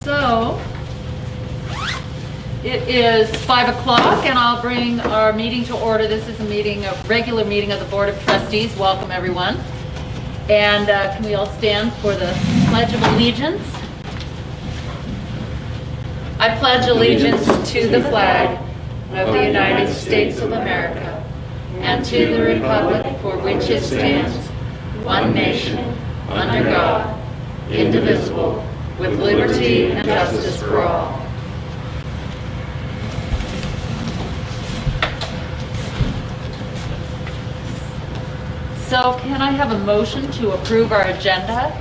So, it is 5 o'clock and I'll bring our meeting to order. This is a regular meeting of the Board of Trustees. Welcome everyone. And can we all stand for the Pledge of Allegiance? I pledge allegiance to the flag of the United States of America and to the republic for which it stands, one nation, under God, indivisible, with liberty and justice for all. So can I have a motion to approve our agenda?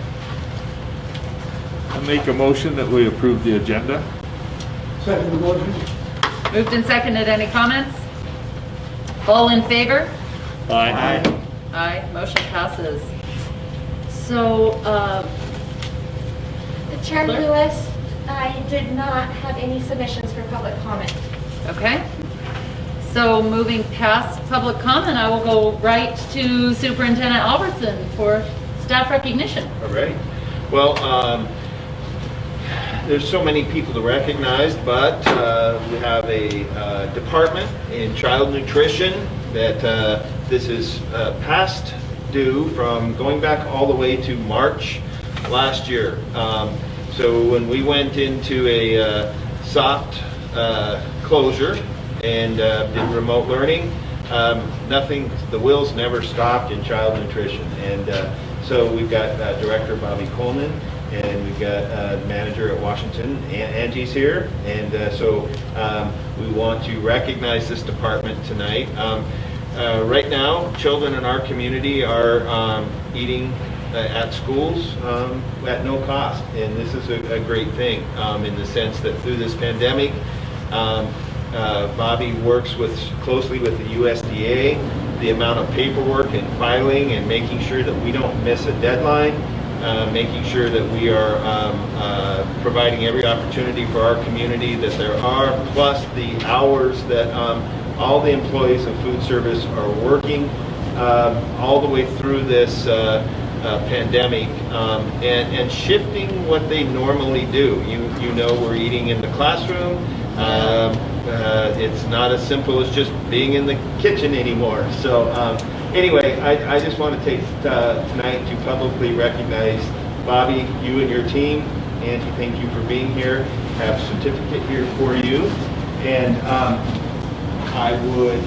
I make a motion that we approve the agenda. Second the motion. Moved and seconded. Any comments? All in favor? Aye. Aye. Motion passes. So, Chair Clerk? Lewis, I did not have any submissions for public comment. okay. So moving past public comment, I will go right to Superintendent Albertson for staff recognition. All right. Well, there's so many people to recognize, but we have a department in child nutrition that this is past due from going back all the way to March last year. So when we went into a soft closure and did remote learning, the wheels never stopped in child nutrition. And so we've got Director Bobby Coleman, and we've got manager at Washington, Angie's here. And so we want to recognize this department tonight. Right now, children in our community are eating at schools at no cost, and this is a great thing in the sense that through this pandemic, Bobby works closely with the USDA, the amount of paperwork and filing and making sure that we don't miss a deadline, making sure that we are providing every opportunity for our community that there are, plus the hours that all the employees of food service are working all the way through this pandemic and shifting what they normally do. You know, we're eating in the classroom. It's not as simple as just being in the kitchen anymore. So anyway, I just want to take tonight to publicly recognize Bobby, you and your team. Angie, thank you for being here. I have a certificate here for you. And I would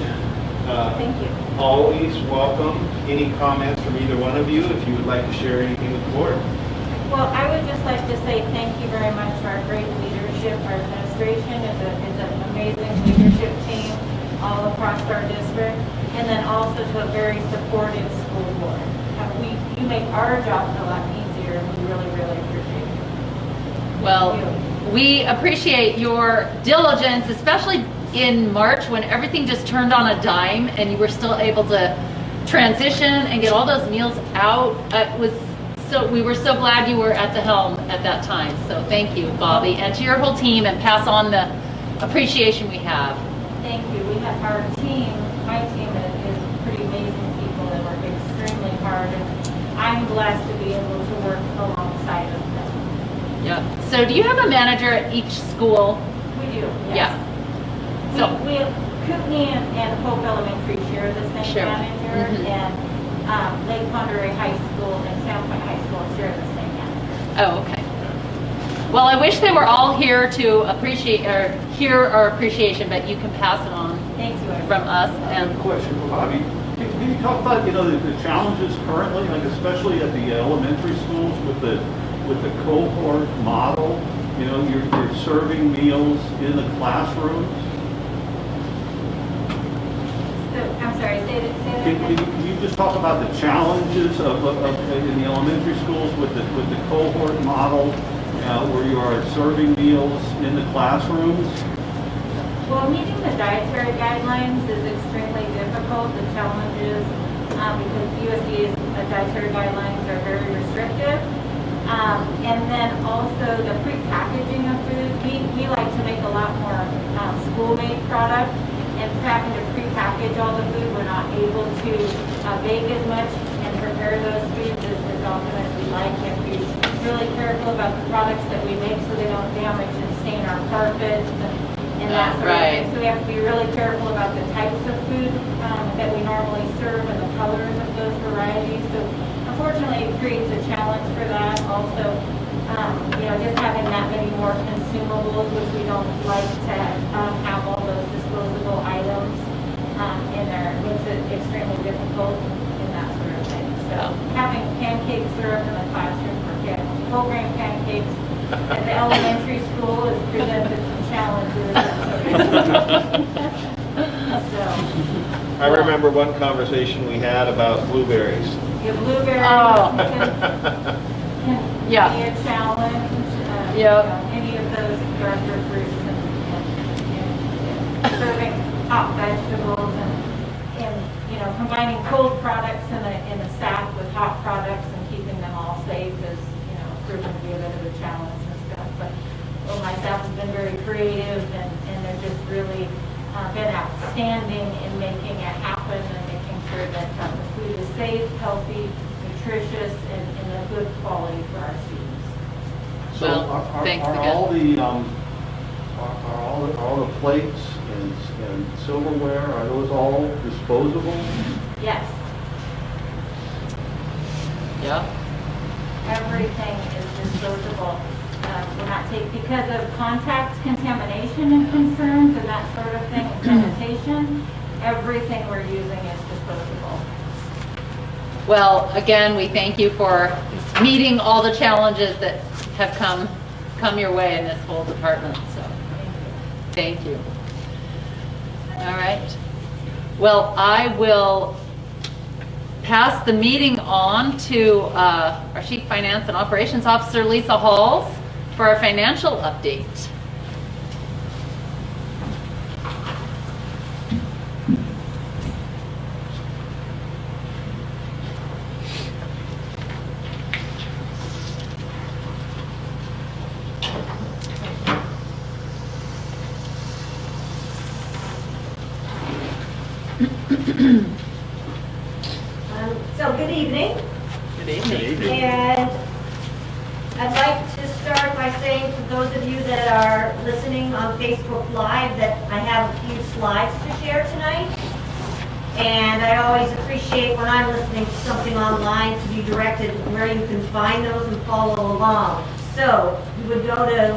Thank you. always welcome any comments from either one of you if you would like to share anything with the board. Well, I would just like to say thank you very much for our great leadership. Our administration is an amazing leadership team all across our district, and then also to a very supportive school board. You make our jobs a lot easier, and we really, really appreciate it. Well, we appreciate your diligence, especially in March when everything just turned on a dime and you were still able to transition and get all those meals out. We were so glad you were at the helm at that time. So thank you, Bobby, and to your whole team, and pass on the appreciation we have. Thank you. We have our team, my team is pretty amazing people that work extremely hard, and I'm blessed to be able to work alongside of them. Yeah. So do you have a manager at each school? We do, yes. Yeah. So We Kootenai and Hope Elementary share the same Sure. manager, Mhm. and Lake Ponderay High School and Sandpoint High School share the same manager. oh, okay. Well, I wish they were all here to appreciate or hear our appreciation, but you can pass it on Thank you. from us. I have a question for Bobby. Can you talk about, the challenges currently, like especially at the elementary schools with the cohort model? You're serving meals in the classrooms. So, I'm sorry, say that Can again. you just talk about the challenges of in the elementary schools with the cohort model, where you are serving meals in the classrooms? Well, meeting the dietary guidelines is extremely difficult. The challenges, because USDA's dietary guidelines are very restrictive. And then also the pre-packaging of food. We like to make a lot more school-made product, and having to pre-package all the food, we're not able to bake as much and prepare those foods as often as we like, and we really careful about the products that we make so they don't damage and stain our carpets and that sort of thing. Right. So we have to be really careful about the types of food that we normally serve and the colors of those varieties. So unfortunately, it creates a challenge for that. Also, just having that many more consumables, which we don't like to have all those disposable items in there, makes it extremely difficult in that sort of thing. So having pancake syrup in the classroom for whole grain pancakes at the elementary school has presented some challenges. So, I remember one conversation we had about blueberries. your blueberries Oh. can Yeah. be a challenge. Yep. Any of those darker fruits and serving hot vegetables and combining cold products in a sack with hot products and keeping them all safe is, proven to be a bit of a challenge and stuff. But my staff has been very creative and they're just really been outstanding in making it happen and making sure that the food is safe, healthy, nutritious, and a good quality for our students. So Well, are thanks are again. all the plates and silverware, are those all disposable? Yes, Yeah. everything is disposable. We're not taking, because of contact contamination and concerns and that sort of thing, sanitation, everything we're using is disposable. Well, again, we thank you for meeting all the challenges that have come your way in this whole department, so thank you. All right. Well, I will pass the meeting on to our Chief Finance and Operations Officer, Lisa Halls, for our financial update. So good evening, Good evening. and I'd like to start by saying to those of you that are listening on Facebook Live that I have a few slides to share tonight. And I always appreciate when I'm listening to something online to be directed where you can find those and follow along. So you would go to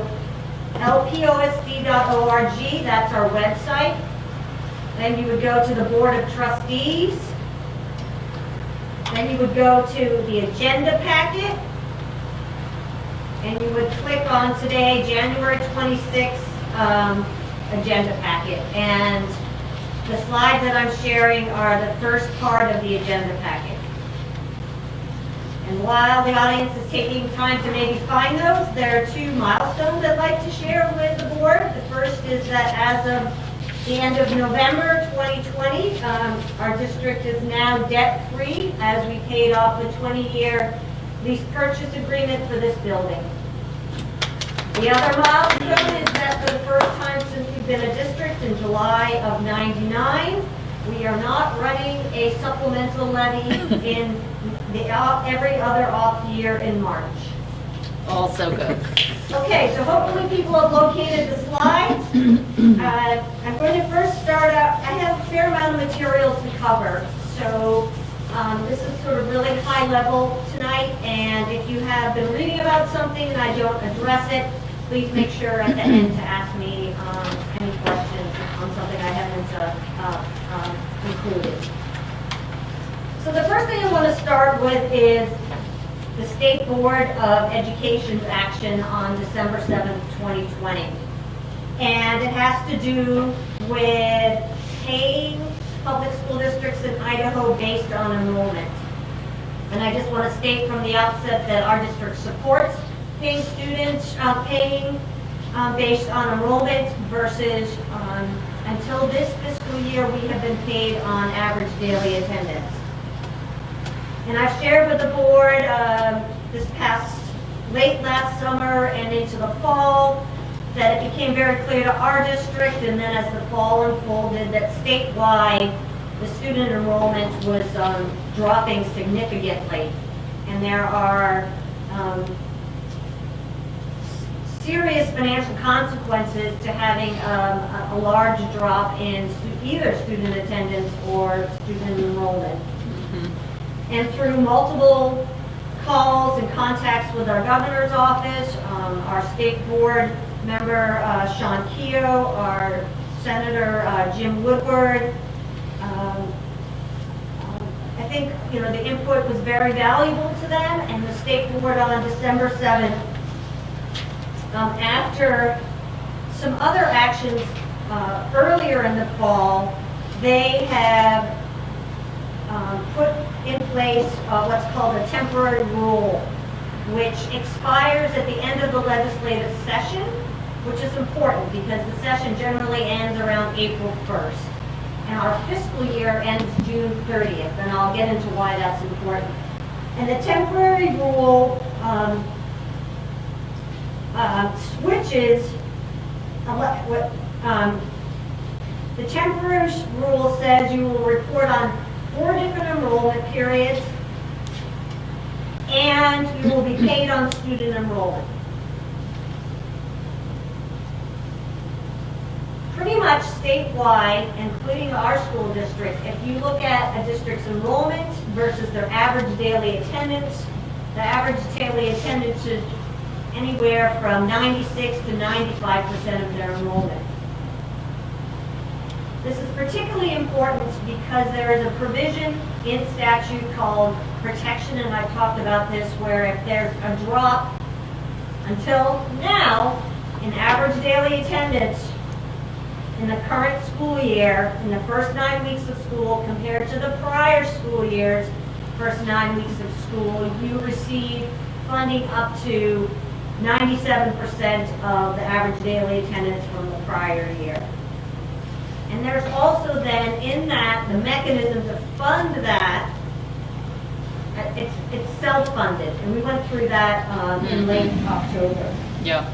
LPOSD.org, that's our website. Then you would go to the Board of Trustees. Then you would go to the agenda packet, and you would click on today, January 26th, agenda packet. And the slides that I'm sharing are the first part of the agenda packet. And while the audience is taking time to maybe find those, there are two milestones I'd like to share with the board. The first is that as of the end of November 2020, our district is now debt-free as we paid off the 20-year lease purchase agreement for this building. The other milestone is that for the first time since we've been a district in July of '99, we are not running a supplemental levy in every other off year in March. Also good. Okay, so hopefully people have located the slides. I'm going to first start out, I have a fair amount of materials to cover, so this is sort of really high level tonight, and if you have been reading about something and I don't address it, please make sure at the end to ask me any questions on something I haven't included. So the first thing I want to start with is the State Board of Education's action on December 7th, 2020. And it has to do with paying public school districts in Idaho based on enrollment. And I just want to state from the outset that our district supports paying students, paying based on enrollment versus until this fiscal year, we have been paid on average daily attendance. And I've shared with the board this past late last summer and into the fall that it became very clear to our district, and then as the fall unfolded, that statewide the student enrollment was dropping significantly. And there are serious financial consequences to having a large drop in either student attendance or student enrollment. And through multiple calls and contacts with our governor's office, our state board member Sean Keogh, our Senator Jim Woodward, I think the input was very valuable to them, and the state board on December 7th, after some other actions earlier in the fall, they have put in place what's called a temporary rule, which expires at the end of the legislative session, which is important because the session generally ends around April 1st. And our fiscal year ends June 30th, and I'll get into why that's important. And the temporary rule switches the temporary rule says you will report on 4 different enrollment periods, and you will be paid on student enrollment. Pretty much statewide, including our school district, if you look at a district's enrollment versus their average daily attendance, the average daily attendance is anywhere from 96 to 95% of their enrollment. This is particularly important because there is a provision in statute called protection, and I've talked about this, where if there's a drop until now in average daily attendance in the current school year, in the first 9 weeks of school compared to the prior school year's first 9 weeks of school, you receive funding up to 97% of the average daily attendance from the prior year. And there's also then in that the mechanism to fund that. It's self-funded, and we went through that in late October. Yeah.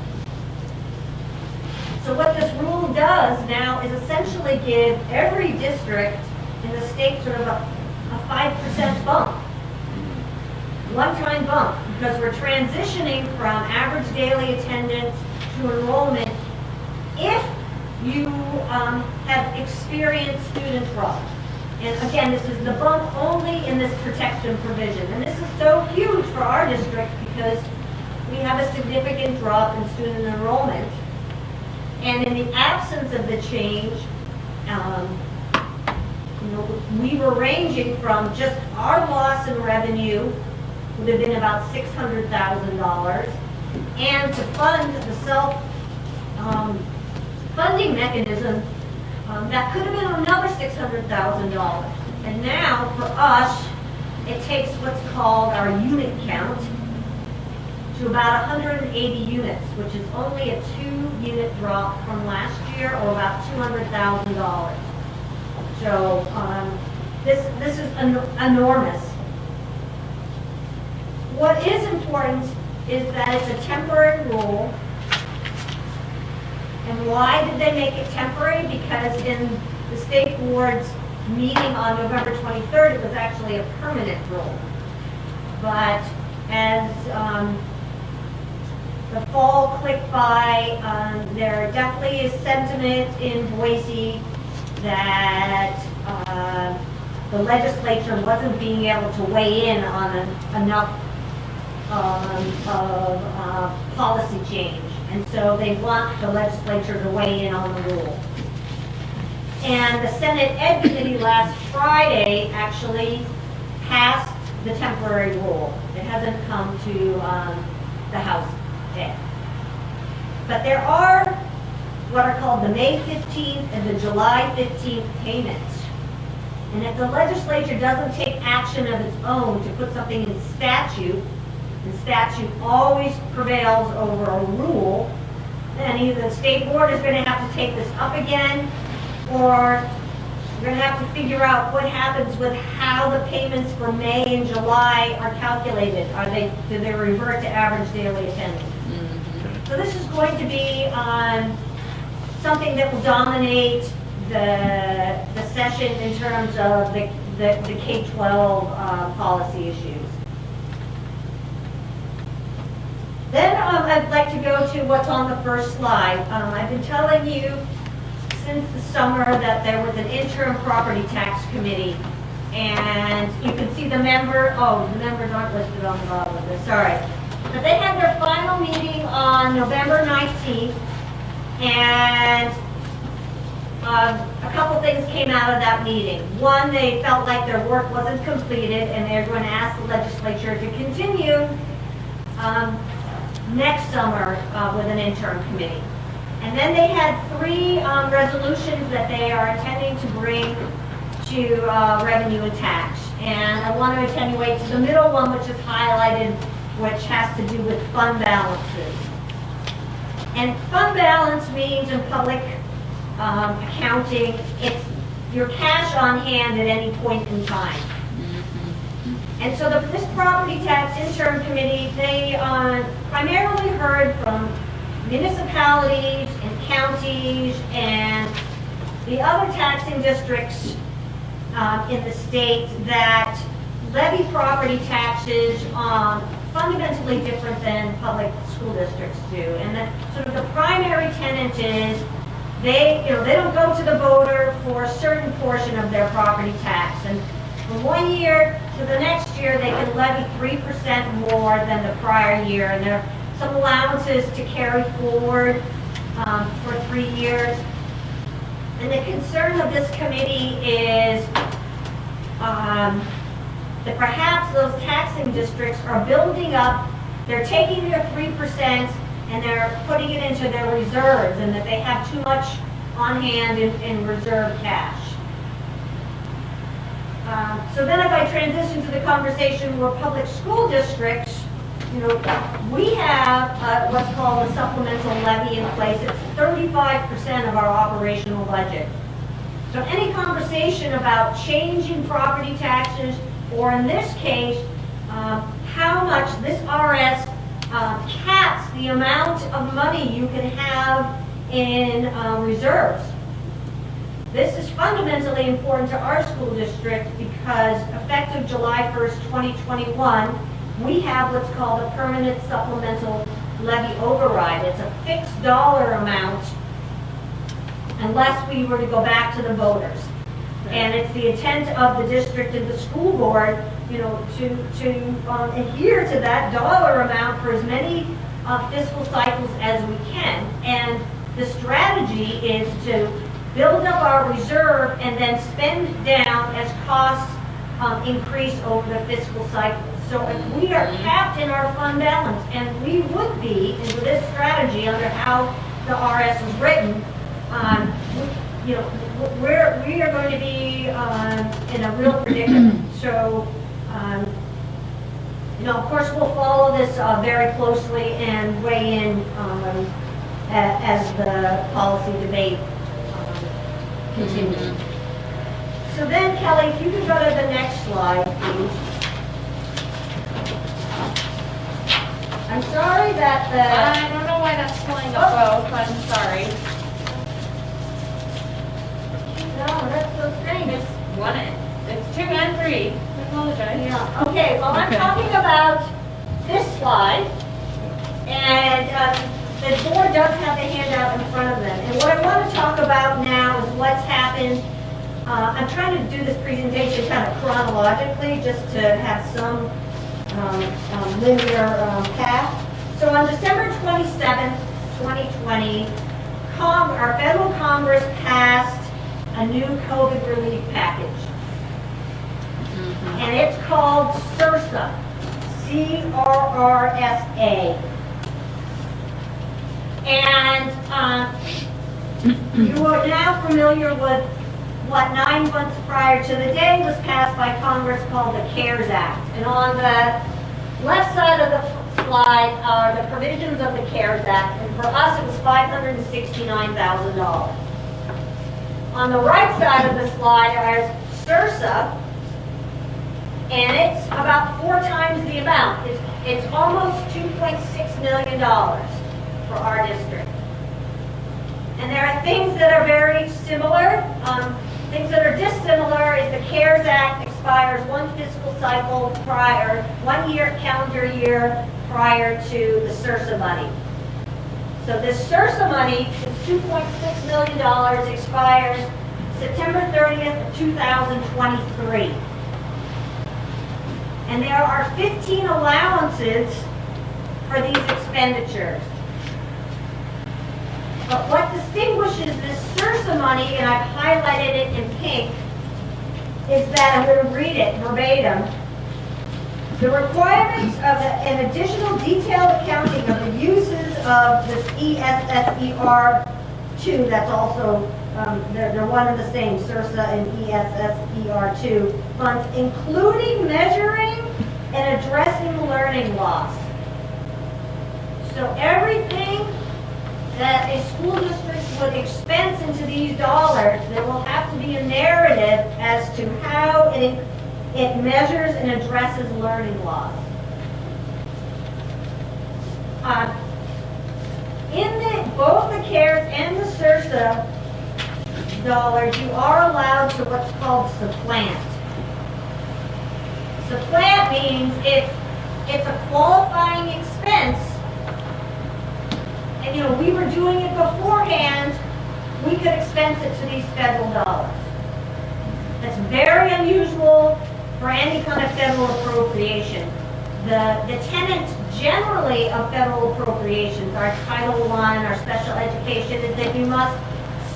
So what this rule does now is essentially give every district in the state sort of a 5% bump, one-time bump, because we're transitioning from average daily attendance to enrollment if you have experienced student drop. And again, this is the bump only in this protection provision. And this is so huge for our district because we have a significant drop in student enrollment. And in the absence of the change, we were ranging from just our loss in revenue would have been about $600,000, and to fund the self-funding mechanism, that could have been another $600,000. And now, for us, it takes what's called our unit count to about 180 units, which is only a 2-unit drop from last year, or about $200,000. So this is enormous. What is important is that it's a temporary rule. And why did they make it temporary? Because in the state board's meeting on November 23rd, it was actually a permanent rule. But as the fall clicked by, there definitely is sentiment in Boise that the legislature wasn't being able to weigh in on enough of policy change. And so they want the legislature to weigh in on the rule. And the Senate Ed Committee last Friday actually passed the temporary rule. It hasn't come to the House yet. But there are what are called the May 15th and the July 15th payments. And if the legislature doesn't take action of its own to put something in statute, and statute always prevails over a rule, then either the state board is going to have to take this up again, or we're going to have to figure out what happens with how the payments for May and July are calculated. Do they revert to average daily attendance? Mm-hmm. So this is going to be something that will dominate the session in terms of the K-12 policy issues. Then I'd like to go to what's on the first slide. I've been telling you since the summer that there was an interim property tax committee. And you can see the members aren't listed on the bottom of this, sorry. But they had their final meeting on November 19th. And a couple things came out of that meeting. One, they felt like their work wasn't completed and they're going to ask the legislature to continue next summer with an interim committee. And then they had 3 resolutions that they are intending to bring to revenue and tax. And I want to attenuate to the middle one, which is highlighted, which has to do with fund balances. And fund balance means in public accounting, it's your cash on hand at any point in time. And so this property tax interim committee, they primarily heard from municipalities and counties and the other taxing districts in the state that levy property taxes fundamentally different than public school districts do. And that sort of the primary tenet is they don't go to the voter for a certain portion of their property tax. And from one year to the next year, they can levy 3% more than the prior year. And there are some allowances to carry forward for 3 years. And the concern of this committee is that perhaps those taxing districts are building up, they're taking their 3% and they're putting it into their reserves, and that they have too much on hand in reserve cash. So then if I transition to the conversation where public school districts, we have what's called a supplemental levy in place. It's 35% of our operational budget. So any conversation about changing property taxes, or in this case, how much this RS caps the amount of money you can have in reserves. This is fundamentally important to our school district because effective July 1st, 2021, we have what's called a permanent supplemental levy override. It's a fixed dollar amount unless we were to go back to the voters. And it's the intent of the district and the school board, to adhere to that dollar amount for as many fiscal cycles as we can. And the strategy is to build up our reserve and then spend down as costs increase over the fiscal cycle. So if we are capped in our fund balance, and we would be into this strategy under how the RS was written, we are going to be in a real predicament. So, of course, we'll follow this very closely and weigh in as the policy debate continues. So then, Kelly, if you could go to the next slide, please. I'm sorry that I don't know why that's pulling up both, I'm sorry. No, that's so strange. It's 2 and 3. I apologize. Yeah, okay, well, I'm talking about this slide, and the board does have the handout in front of them. And what I want to talk about now is what's happened. I'm trying to do this presentation kind of chronologically, just to have some linear path. So on December 27th, 2020, our federal Congress passed a new COVID relief package. And it's called CRRSA, C-R-R-S-A. And you are now familiar with what 9 months prior to the day was passed by Congress called the CARES Act. And on the left side of the slide are the provisions of the CARES Act. And for us, it was $569,000. On the right side of the slide is CRRSA, and it's about 4 times the amount. It's almost $2.6 million for our district. And there are things that are very similar. Things that are dissimilar is the CARES Act expires 1 fiscal cycle prior, 1 year calendar year prior to the SRSA money. So this SRSA money is $2.6 million, expires September 30th of 2023. And there are 15 allowances for these expenditures. But what distinguishes this SRSA money, and I've highlighted it in pink, is that, I'm going to read it verbatim, the requirements of an additional detailed accounting of the uses of this ESSER2, that's also, they're one and the same, SRSA and ESSER2 funds, including measuring and addressing learning loss. So everything that a school district would expense into these dollars, there will have to be a narrative as to how it measures and addresses learning loss. Both the CARES and the SRSA dollars, you are allowed to what's called supplant. Supplant means if it's a qualifying expense, and we were doing it beforehand, we could expense it to these federal dollars. That's very unusual for any kind of federal appropriation. The tenet generally of federal appropriations, our Title I, our special education, is that you must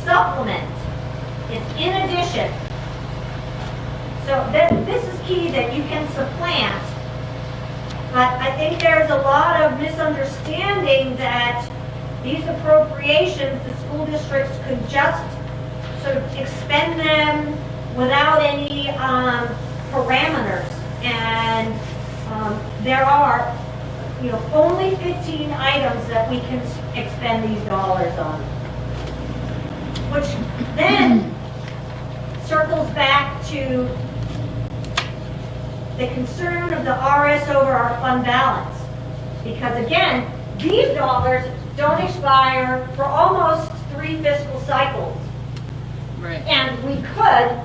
supplement. It's in addition. So this is key, that you can supplant. But I think there's a lot of misunderstanding that these appropriations, the school districts could just sort of expend them without any parameters. And there are, only 15 items that we can expend these dollars on. Which then circles back to the concern of the RS over our fund balance. Because again, these dollars don't expire for almost 3 fiscal cycles. Right. And we could,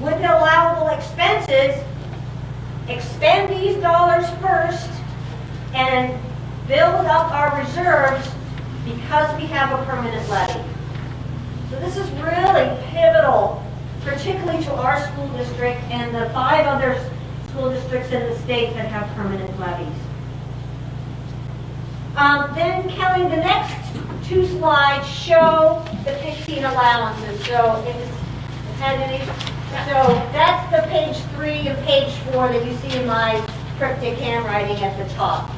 with the allowable expenses, expend these dollars first and build up our reserves because we have a permanent levy. So this is really pivotal, particularly to our school district and the 5 other school districts in the state that have permanent levies. Then, Kelly, the next 2 slides show the 15 allowances. So so that's the page 3 and page 4 that you see in my cryptic handwriting at the top.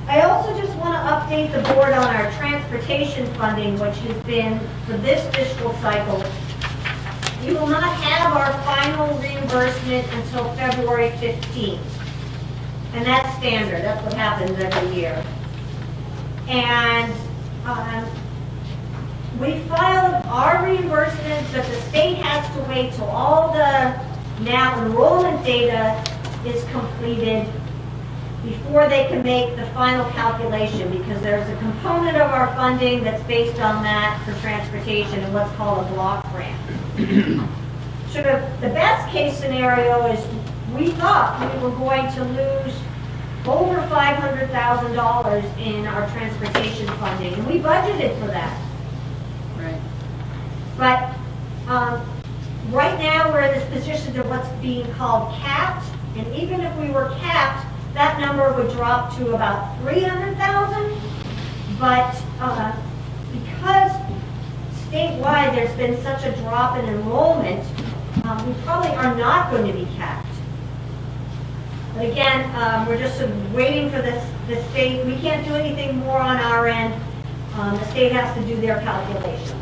I also just want to update the board on our transportation funding, which has been, for this fiscal cycle, we will not have our final reimbursement until February 15th. And that's standard. That's what happens every year. And we filed our reimbursement, but the state has to wait till all the now enrollment data is completed before they can make the final calculation, because there's a component of our funding that's based on that for transportation and what's called a block grant. Sort of the best case scenario is we thought we were going to lose over $500,000 in our transportation funding, and we budgeted for that. Right. But right now we're in this position of what's being called capped, and even if we were capped, that number would drop to about $300,000. But because statewide there's been such a drop in enrollment, we probably are not going to be capped. But again, we're just sort of waiting for the state. We can't do anything more on our end. The state has to do their calculations.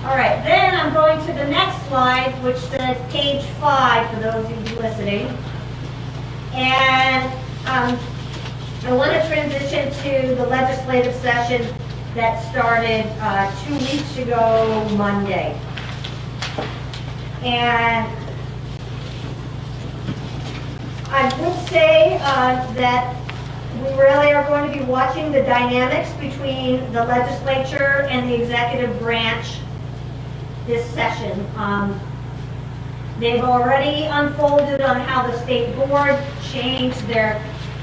All right, then I'm going to the next slide, which says page 5 for those of you listening. And I want to transition to the legislative session that started 2 weeks ago Monday. And I would say that We really are going to be watching the dynamics between the legislature and the executive branch this session. They've already unfolded on how the state board changed their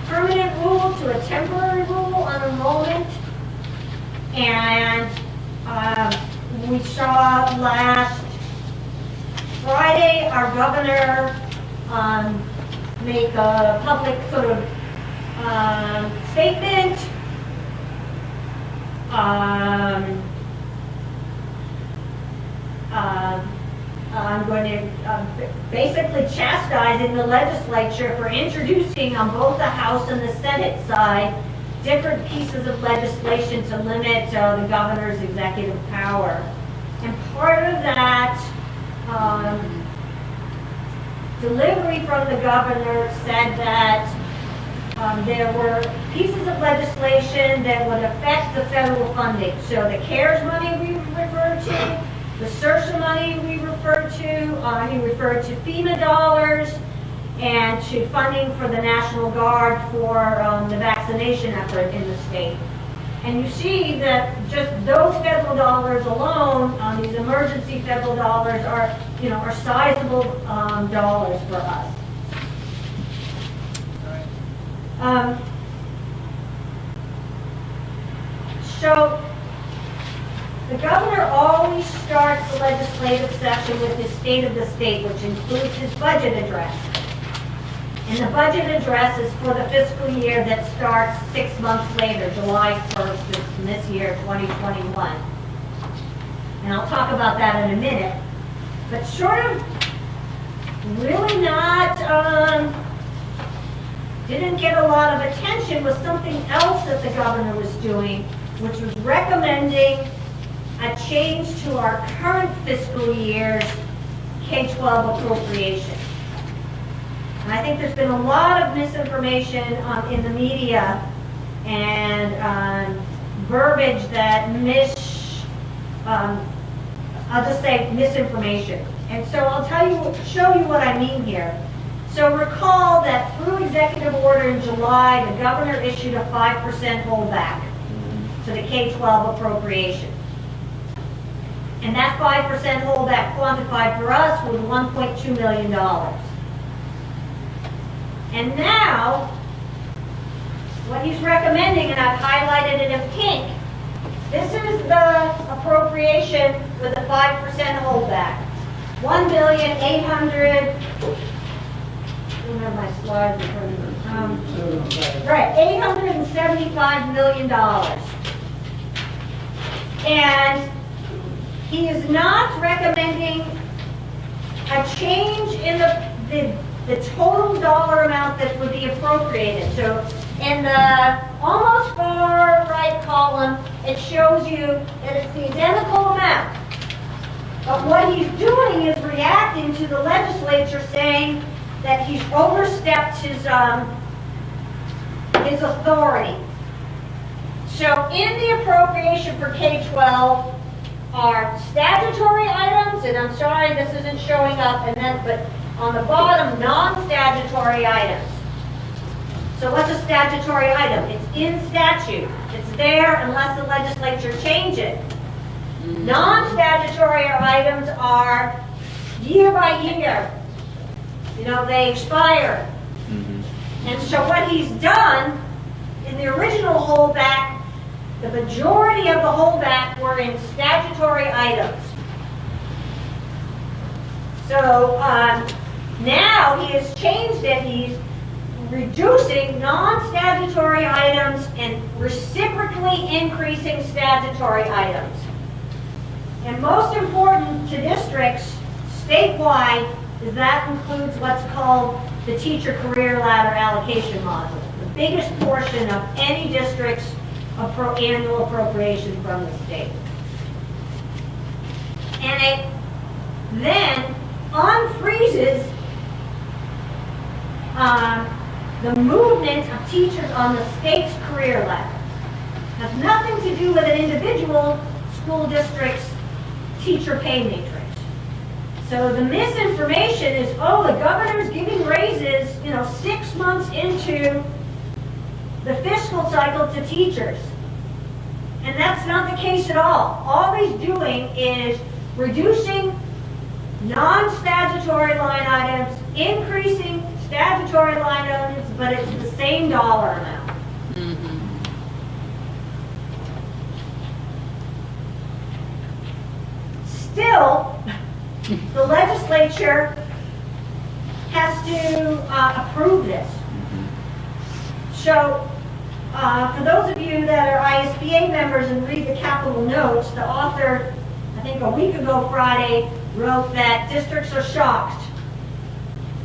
permanent rule to a temporary rule on enrollment. And we saw last Friday our governor make a public sort of statement. I'm going to basically chastising the legislature for introducing on both the House and the Senate side different pieces of legislation to limit the governor's executive power. And part of that delivery from the governor said that there were pieces of legislation that would affect the federal funding. So the CARES money we referred to, the SRSA money we referred to, he referred to FEMA dollars, and to funding for the National Guard for the vaccination effort in the state. And you see that just those federal dollars alone, these emergency federal dollars are sizable dollars for us. So the governor always starts the legislative session with his State of the State, which includes his budget address. And the budget address is for the fiscal year that starts 6 months later, July 1st in this year, 2021. And I'll talk about that in a minute. But sort of really not, didn't get a lot of attention was something else that the governor was doing, which was recommending a change to our current fiscal year's K-12 appropriation. And I think there's been a lot of misinformation in the media and verbiage that I'll just say misinformation. And so I'll show you what I mean here. So recall that through executive order in July, the governor issued a 5% holdback to the K-12 appropriation. And that 5% holdback quantified for us was $1.2 million. And now, what he's recommending, and I've highlighted it in pink, this is the appropriation with a 5% holdback. $1,800,000,000. I don't have my slides in front of me. Right, $875 million. And he is not recommending a change in the total dollar amount that would be appropriated. So in the almost far right column, it shows you that it's the identical amount. But what he's doing is reacting to the legislature saying that he's overstepped his authority. So in the appropriation for K-12 are statutory items, and I'm sorry this isn't showing up, but on the bottom, non-statutory items. So what's a statutory item? It's in statute. It's there unless the legislature changes it. Non-statutory items are year by year. They expire. And so what he's done in the original holdback, the majority of the holdback were in statutory items. So now he has changed it. He's reducing non-statutory items and reciprocally increasing statutory items. And most important to districts statewide is that includes what's called the teacher career ladder allocation module, the biggest portion of any district's annual appropriation from the state. And it then unfreezes the movement of teachers on the state's career ladder. It has nothing to do with an individual school district's teacher pay matrix. So the misinformation is, the governor's giving raises, 6 months into the fiscal cycle to teachers. And that's not the case at all. All he's doing is reducing non-statutory line items, increasing statutory line items, but it's the same dollar amount. Still, the legislature has to approve this. So, for those of you that are ISBA members and read the capital notes, the author, I think a week ago Friday, wrote that districts are shocked.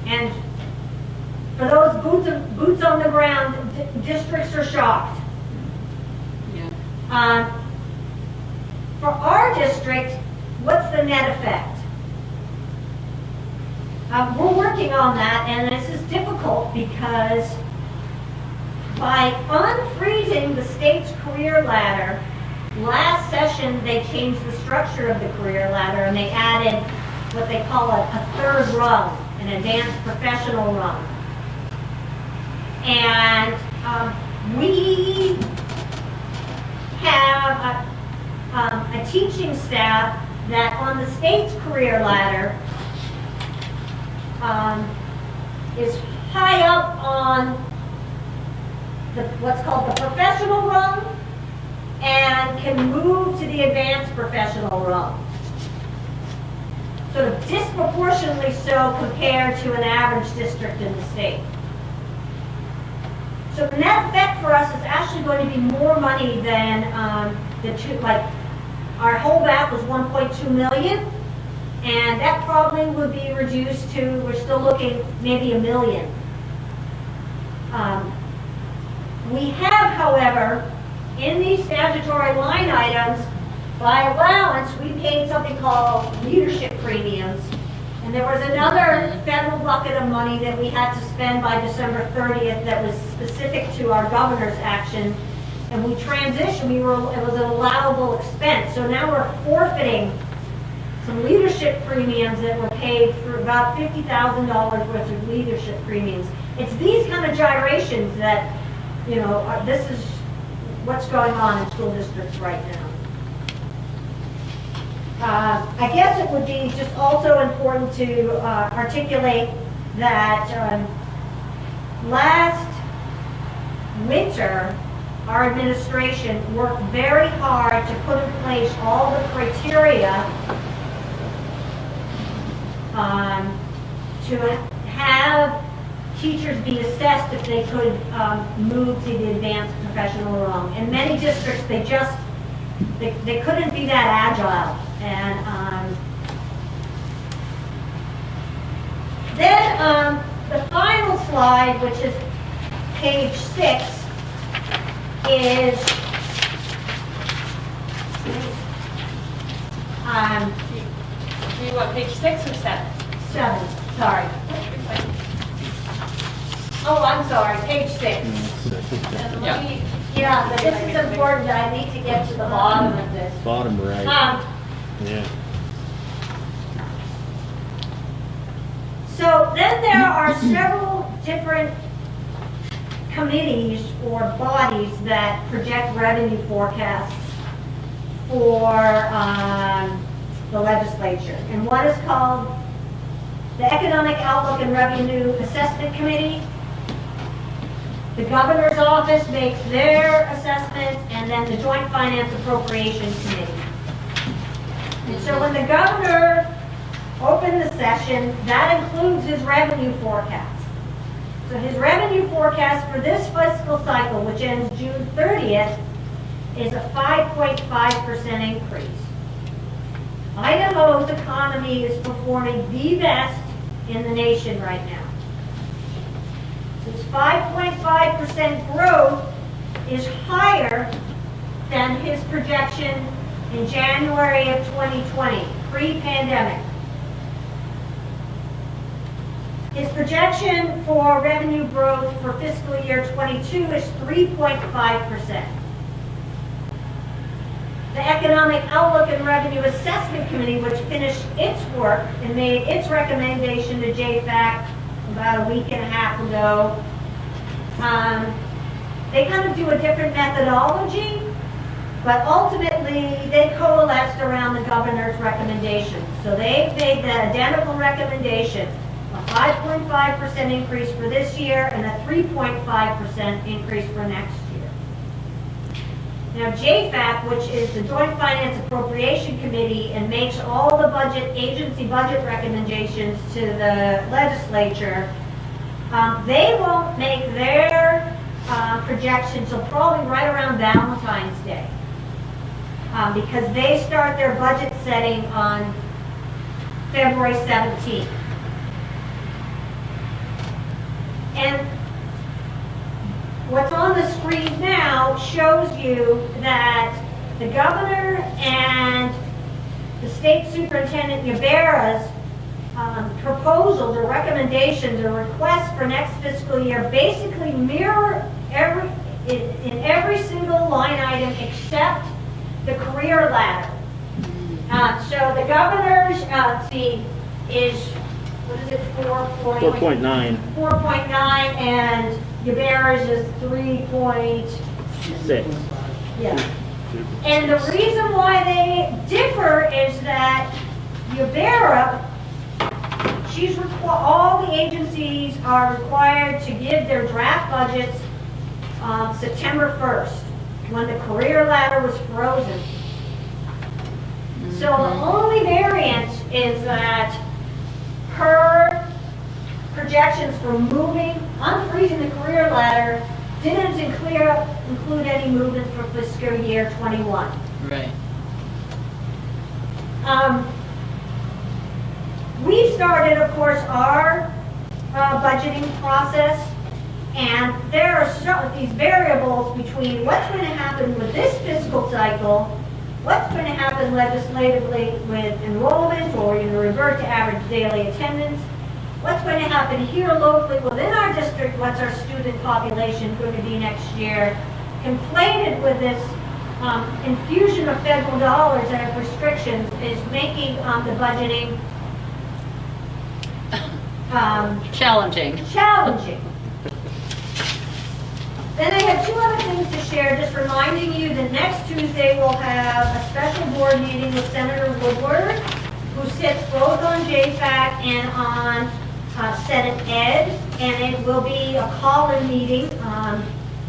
And for those boots on the ground, districts are shocked. For our district, what's the net effect? We're working on that, and this is difficult because by unfreezing the state's career ladder, last session they changed the structure of the career ladder and they added what they call a third rung, an advanced professional rung. And we have a teaching staff that on the state's career ladder is high up on what's called the professional rung and can move to the advanced professional rung. Sort of disproportionately so compared to an average district in the state. So the net effect for us is actually going to be more money than our holdback was 1.2 million, and that probably would be reduced to, we're still looking maybe $1 million. We have, however, in these statutory line items, by allowance, we paid something called leadership premiums. And there was another federal bucket of money that we had to spend by December 30th that was specific to our governor's action. And we transitioned, it was an allowable expense. So now we're forfeiting some leadership premiums that were paid for about $50,000 worth of leadership premiums. It's these kind of gyrations that, this is what's going on in school districts right now. I guess it would be just also important to articulate that last winter, our administration worked very hard to put in place all the criteria to have teachers be assessed if they could move to the advanced professional rung. In many districts, they couldn't be that agile. And then the final slide, which is page 6, is Do you want page 6 or 7? 7, sorry. Oh, I'm sorry, page 6. Yeah, but this is important. I need to get to the bottom of this. Bottom right. Yeah. So then there are several different committees or bodies that project revenue forecasts for the legislature. And one is called the Economic Outlook and Revenue Assessment Committee. The governor's office makes their assessment, and then the Joint Finance Appropriations Committee. And so when the governor opened the session, that includes his revenue forecast. So his revenue forecast for this fiscal cycle, which ends June 30th, is a 5.5% increase. Idaho's economy is performing the best in the nation right now. This 5.5% growth is higher than his projection in January of 2020, pre-pandemic. His projection for revenue growth for fiscal year 22 is 3.5%. The Economic Outlook and Revenue Assessment Committee, which finished its work and made its recommendation to JFAC about a week and a half ago, They kind of do a different methodology, but ultimately they coalesced around the governor's recommendations. So they made the identical recommendation, a 5.5% increase for this year and a 3.5% increase for next year. Now JFAC, which is the Joint Finance Appropriation Committee and makes all the agency budget recommendations to the legislature, they won't make their projections till probably right around Valentine's Day. Because they start their budget setting on February 17th. And what's on the screen now shows you that the governor and the state superintendent Ybarra's proposals or recommendations or requests for next fiscal year basically mirror in every single line item except the career ladder. So the governor's, is, what is it, 4.9. 4.9, and Ybarra's is 3.6. Yeah. And the reason why they differ is that Ybarra, all the agencies are required to give their draft budgets September 1st, when the career ladder was frozen. So the only variance is that her projections for unfreezing the career ladder didn't include any movement for fiscal year 21. Right. We started, of course, our budgeting process, and there are these variables between what's going to happen with this fiscal cycle, what's going to happen legislatively with enrollment, or revert to average daily attendance, what's going to happen here locally within our district, what's our student population going to be next year, conflated with this infusion of federal dollars and restrictions is making the budgeting Challenging. Then I have two other things to share, just reminding you that next Tuesday we'll have a special board meeting with Senator Woodward, who sits both on JFAC and on Senate Ed, and it will be a call-in meeting,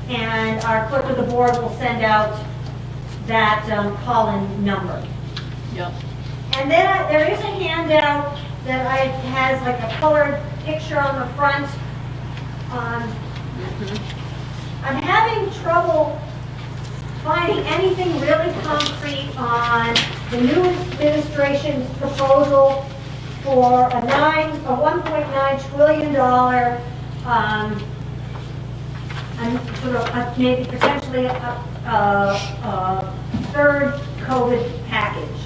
and our clerk of the board will send out that call-in number. Yep. And then there is a handout that has like a colored picture on the front. I'm having trouble finding anything really concrete on the new administration's proposal for a $1.9 trillion, and sort of maybe potentially a third COVID package.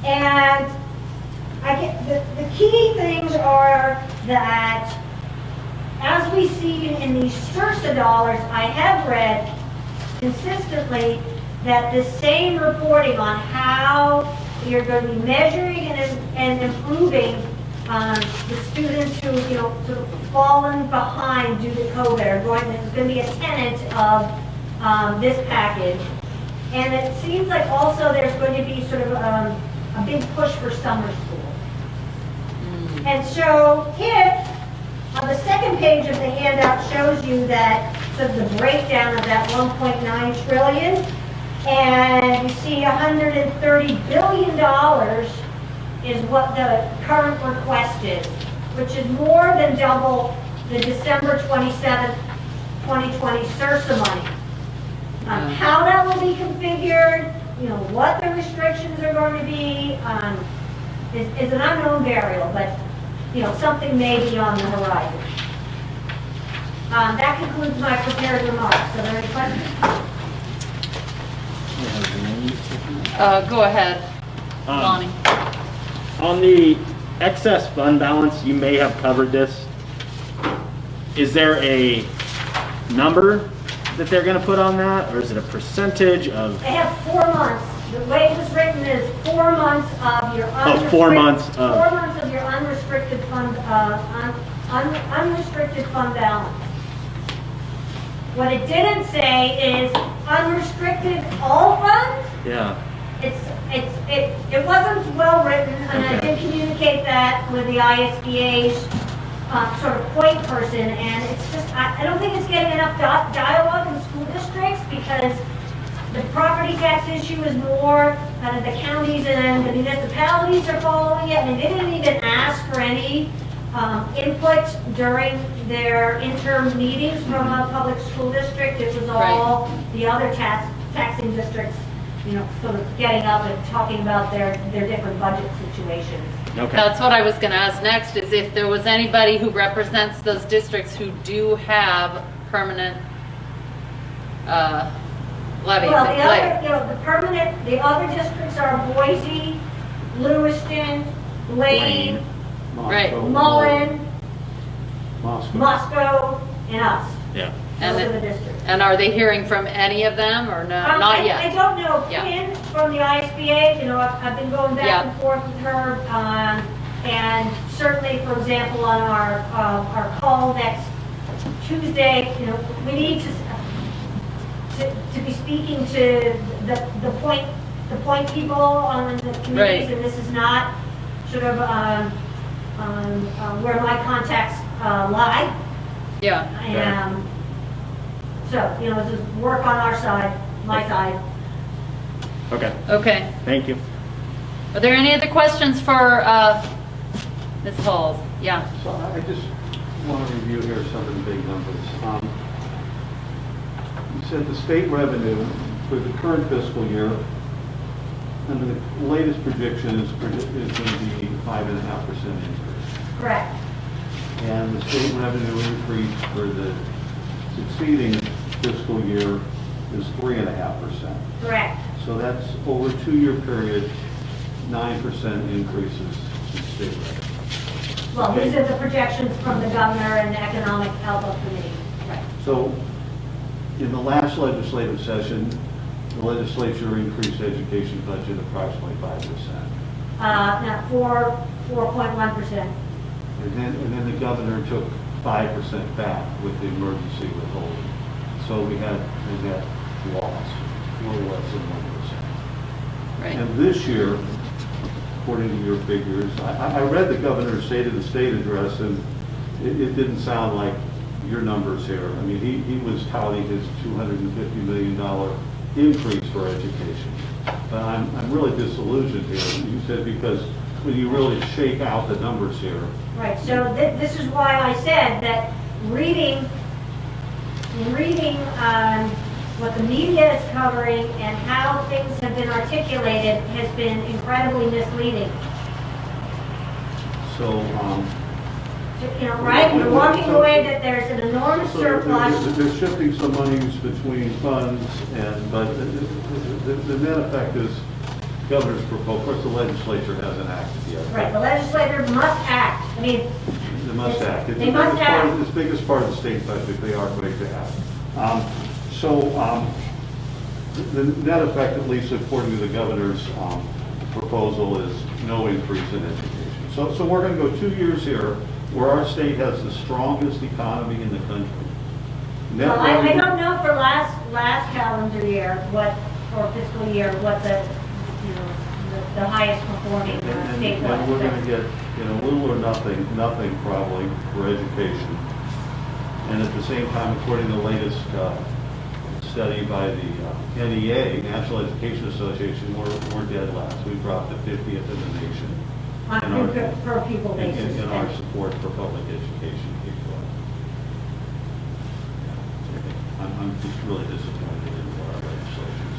And the key things are that, as we see in these SRSA dollars, I have read consistently that the same reporting on how you're going to be measuring and improving the students who, sort of fallen behind due to COVID is going to be a tenet of this package. And it seems like also there's going to be sort of a big push for summer school. And so if the second page of the handout shows you that sort of the breakdown of that 1.9 trillion, and you see $130 billion is what the current request is, which is more than double the December 27th, 2020 SRSA money. How that will be configured, what the restrictions are going to be, is an unknown variable, but something may be on the horizon. That concludes my prepared remarks. Are there any questions? Go ahead, Lonnie. On the excess fund balance, you may have covered this. Is there a number that they're going to put on that, or is it a percentage of? They have 4 months. The way it was written is 4 months of your unrestricted, 4 months of 4 months of your unrestricted fund balance. What it didn't say is unrestricted all funds. Yeah. It wasn't well written, and I did communicate that with the ISBA's sort of point person, and it's just, I don't think it's getting enough dialogue in school districts, because the property tax issue is more, the counties and the municipalities are following it, and they didn't even ask for any input during their interim meetings from a public school district. It was all the other taxing districts, you know, sort of getting up and talking about their different budget situations. Okay. That's what I was going to ask next, is if there was anybody who represents those districts who do have permanent levies Well, in the place. other, you know, the other districts are Boise, Lewiston, Lane, Right. Mullen, Moscow. Moscow, and us. Yeah. And Those are then- the districts. And are they hearing from any of them, or no? Not I yet? don't know. Yeah. Pin from the ISBA, you know, I've been going Yeah. back and forth with her, and certainly, for example, on our call next Tuesday, you know, we need to be speaking to the point people on the committees, Right. and this is not sort of where my contacts lie. Yeah. So, you know, this is work on our side, my side. Okay. Okay. Thank you. Are there any other questions for Ms. Halls? Yeah. So I just want to review here some of the big numbers. You said the state revenue for the current fiscal year, under the latest projection, is going to be 5.5% increase. Correct. And the state revenue increase for the succeeding fiscal year is 3.5%. Correct. So that's over a 2-year period, 9% increases in state revenue. Well, these are the projections from the governor and the Economic Outlook Committee. Right. So, in the last legislative session, the legislature increased education budget approximately 5%. Now, 4.1%. And then the governor took 5% back with the emergency withholding. So we had loss, a little less than 1%. Right. And this year, according to your figures, I read the governor's State of the State address, and it didn't sound like your numbers here. I mean, he was touting his $250 million increase for education. But I'm really disillusioned here. You said because when you really shake out the numbers here. Right, so this is why I said that reading what the media is covering and how things have been articulated has been incredibly misleading. So, You know, right, you're walking away that there's an enormous so surplus. they're shifting some monies between funds, but the net effect is governor's proposal. Of course, the legislature hasn't acted yet. Right, the legislator must act. I mean, They must act. It's They must act. It's the biggest part of the state budget. They are going to act. The net effect, at least according to the governor's proposal, is no increase in education. So we're going to go 2 years here where our state has the strongest economy in the country. Net well, I revenue- don't know for last calendar year, or fiscal year, what the highest performing state was. And we're going to get, little or nothing probably for education. And at the same time, according to the latest study by the NEA, National Education Association, we're dead last. We dropped to 50th in the nation Per pupil basis. in our support for public education. I'm just really disappointed in what our legislature is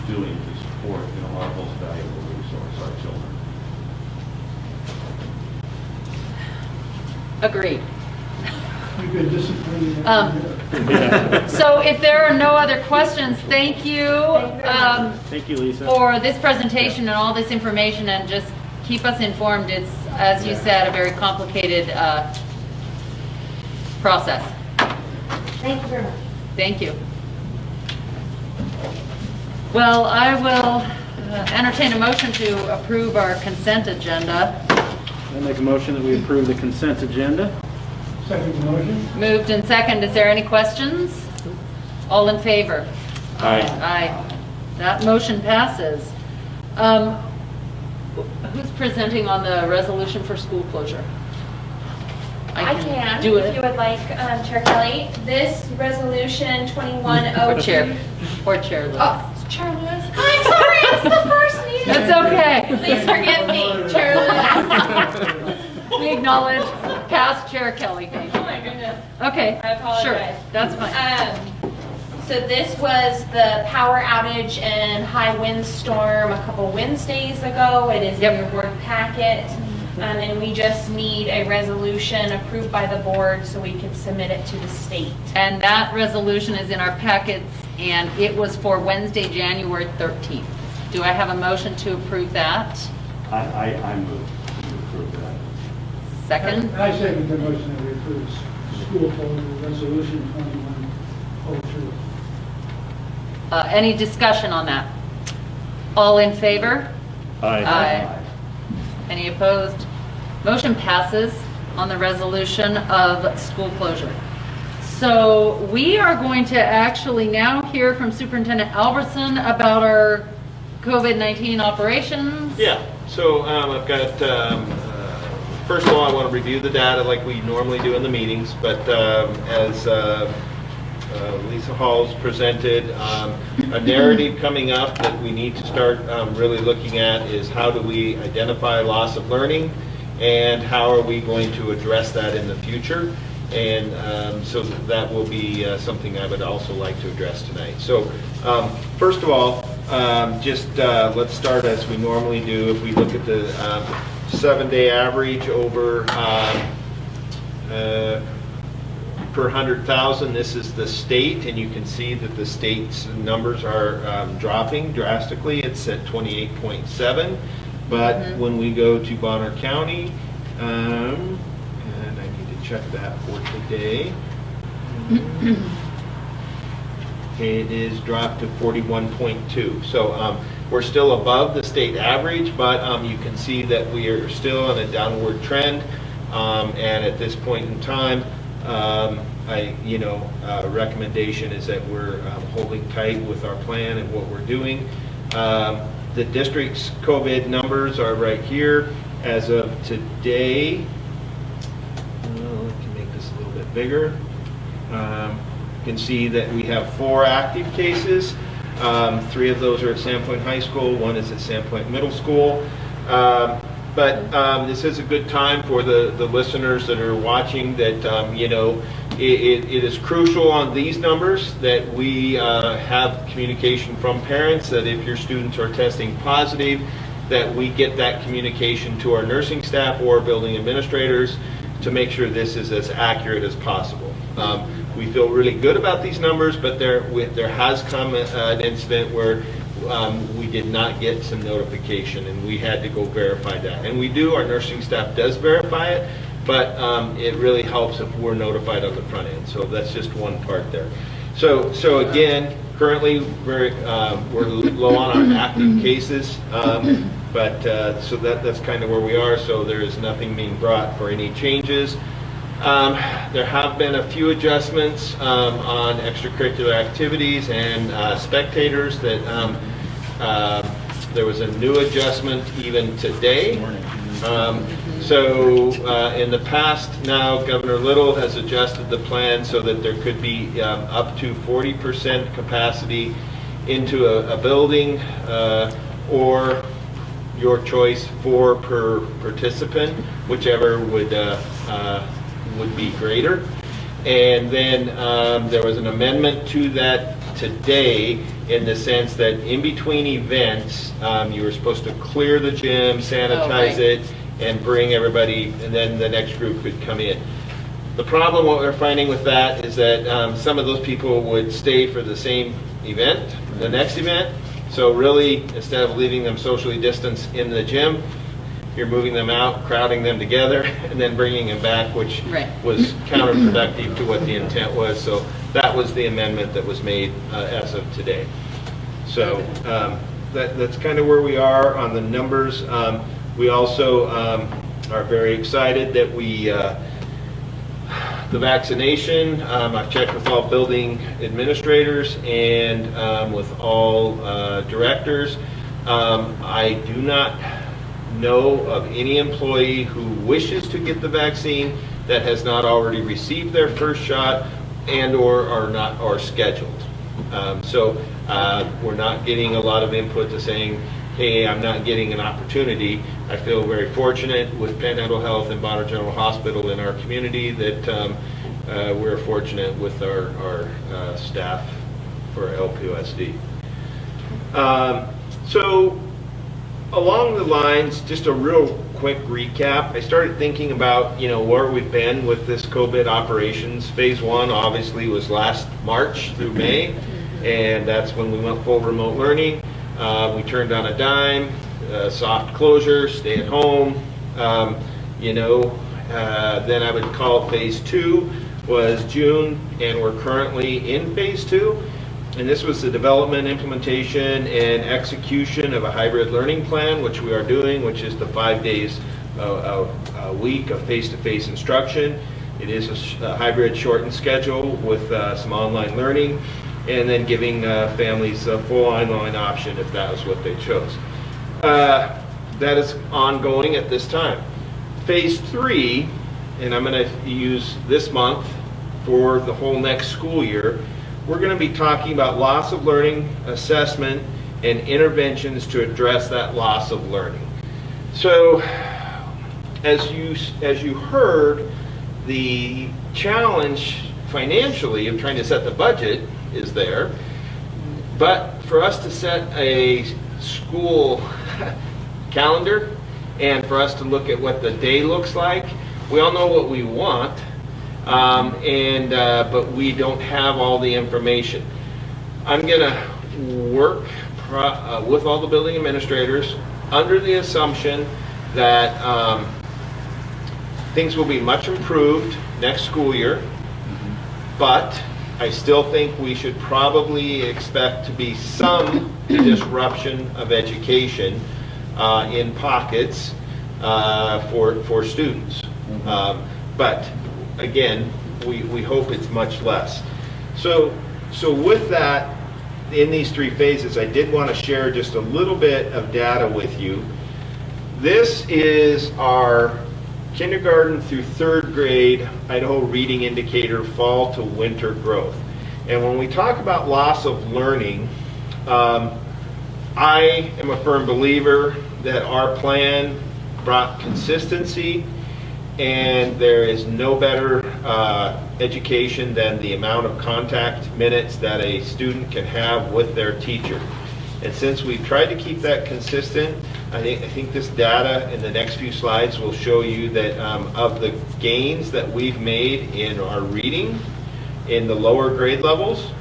doing to support, our most valuable resource, our children. Agreed. You've been disappointed. So if there are no other questions, thank you Thank you, Lisa. for this presentation and all this information, and just keep us informed. It's, as you said, a very complicated process. Thank you very much. Thank you. Well, I will entertain a motion to approve our consent agenda. I make a motion that we approve the consent agenda. Second motion. Moved and second. Is there any questions? All in favor? Aye. Aye. That motion passes. Who's presenting on the resolution for school closure? I can, do if you it. would like, Chair Kelly. This resolution 2102. Or Chair. Or Chair Lewis. Oh, Chair Lewis. I'm sorry, it's the first meeting. It's okay. Please forgive me, Chair Lewis. We acknowledge past Chair Kelly. Oh my goodness. Okay. I apologize. Sure, that's fine. So this was the power outage and high windstorm a couple Wednesdays ago. It is in Yep. your board packet. And we just need a resolution approved by the board so we can submit it to the state. And that resolution is in our packets, and it was for Wednesday, January 13th. Do I have a motion to approve that? I move to approve that. Second? I second the motion that we approve school closure resolution 2102. Any discussion on that? All in favor? Aye. Any opposed? Motion passes on the resolution of school closure. So we are going to actually now hear from Superintendent Albertson about our COVID-19 operations. Yeah, so I've got, first of all, I want to review the data like we normally do in the meetings, but as Lisa Hall's presented, a narrative coming up that we need to start really looking at is how do we identify loss of learning and how are we going to address that in the future. And so that will be something I would also like to address tonight. So first of all, let's start as we normally do. If we look at the 7-day average over per 100,000, this is the state, and you can see that the state's numbers are dropping drastically. It's at 28.7, but when we go to Bonner County, and I need to check that for today, it is dropped to 41.2. So we're still above the state average, but you can see that we are still on a downward trend, and at this point in time, recommendation is that we're holding tight with our plan and what we're doing. The district's COVID numbers are right here. As of today, we can make this a little bit bigger. You can see that we have 4 active cases. 3 of those are at Sandpoint High School, 1 is at Sandpoint Middle School. But this is a good time for the listeners that are watching that, it is crucial on these numbers that we have communication from parents that if your students are testing positive, that we get that communication to our nursing staff or building administrators to make sure this is as accurate as possible. We feel really good about these numbers, but there has come an incident where we did not get some notification and we had to go verify that. And we do, our nursing staff does verify it, but it really helps if we're notified on the front end. So that's just one part there. So again, currently we're low on our active cases, but so that's kind of where we are. So there is nothing being brought for any changes. There have been a few adjustments on extracurricular activities and spectators that there was a new adjustment even today. So in the past now, Governor Little has adjusted the plan so that there could be up to 40% capacity into a building or your choice 4 per participant, whichever would be greater. And then there was an amendment to that today in the sense that in between events, you were supposed to clear the gym, sanitize it, and bring everybody, and then the next group could come in. The problem, what we're finding with that is that some of those people would stay for the same event, the next event. So really, instead of leaving them socially distanced in the gym, you're moving them out, crowding them together, and then bringing them back, which was counterproductive to what the intent was. So that was the amendment that was made as of today. So that's kind of where we are on the numbers. We also are very excited that the vaccination, I've checked with all building administrators and with all directors. I do not know of any employee who wishes to get the vaccine that has not already received their first shot and or are not or scheduled. So we're not getting a lot of input to saying, hey, I'm not getting an opportunity. I feel very fortunate with Panhandle Health and Bonner General Hospital in our community that we're fortunate with our staff for LPOSD. So along the lines, just a real quick recap. I started thinking about, where we've been with this COVID operations. Phase 1 obviously was last March through May, and that's when we went full remote learning. We turned on a dime, soft closure, stay at home. Then I would call phase 2 was June, and we're currently in phase 2. And this was the development, implementation, and execution of a hybrid learning plan, which we are doing, which is the 5 days a week of face-to-face instruction. It is a hybrid shortened schedule with some online learning, and then giving families a full online option if that was what they chose. That is ongoing at this time. Phase 3, and I'm going to use this month for the whole next school year, we're going to be talking about loss of learning assessment and interventions to address that loss of learning. So as you heard, the challenge financially of trying to set the budget is there, but for us to set a school calendar and for us to look at what the day looks like, we all know what we want, but we don't have all the information. I'm going to work with all the building administrators under the assumption that things will be much improved next school year, but I still think we should probably expect to be some disruption of education in pockets for students. But again, we hope it's much less. So with that, in these 3 phases, I did want to share just a little bit of data with you. This is our kindergarten through 3rd grade Idaho Reading Indicator fall to winter growth. And when we talk about loss of learning, I am a firm believer that our plan brought consistency, and there is no better education than the amount of contact minutes that a student can have with their teacher. And since we've tried to keep that consistent, I think this data in the next few slides will show you that of the gains that we've made in our reading in the lower grade levels,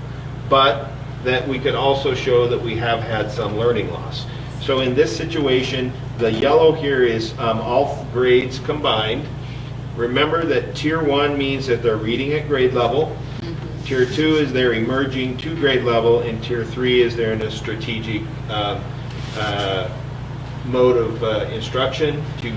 but that we could also show that we have had some learning loss. So in this situation, the yellow here is all grades combined. Remember that Tier 1 means that they're reading at grade level. Tier 2 is they're emerging to grade level, and Tier 3 is they're in a strategic mode of instruction to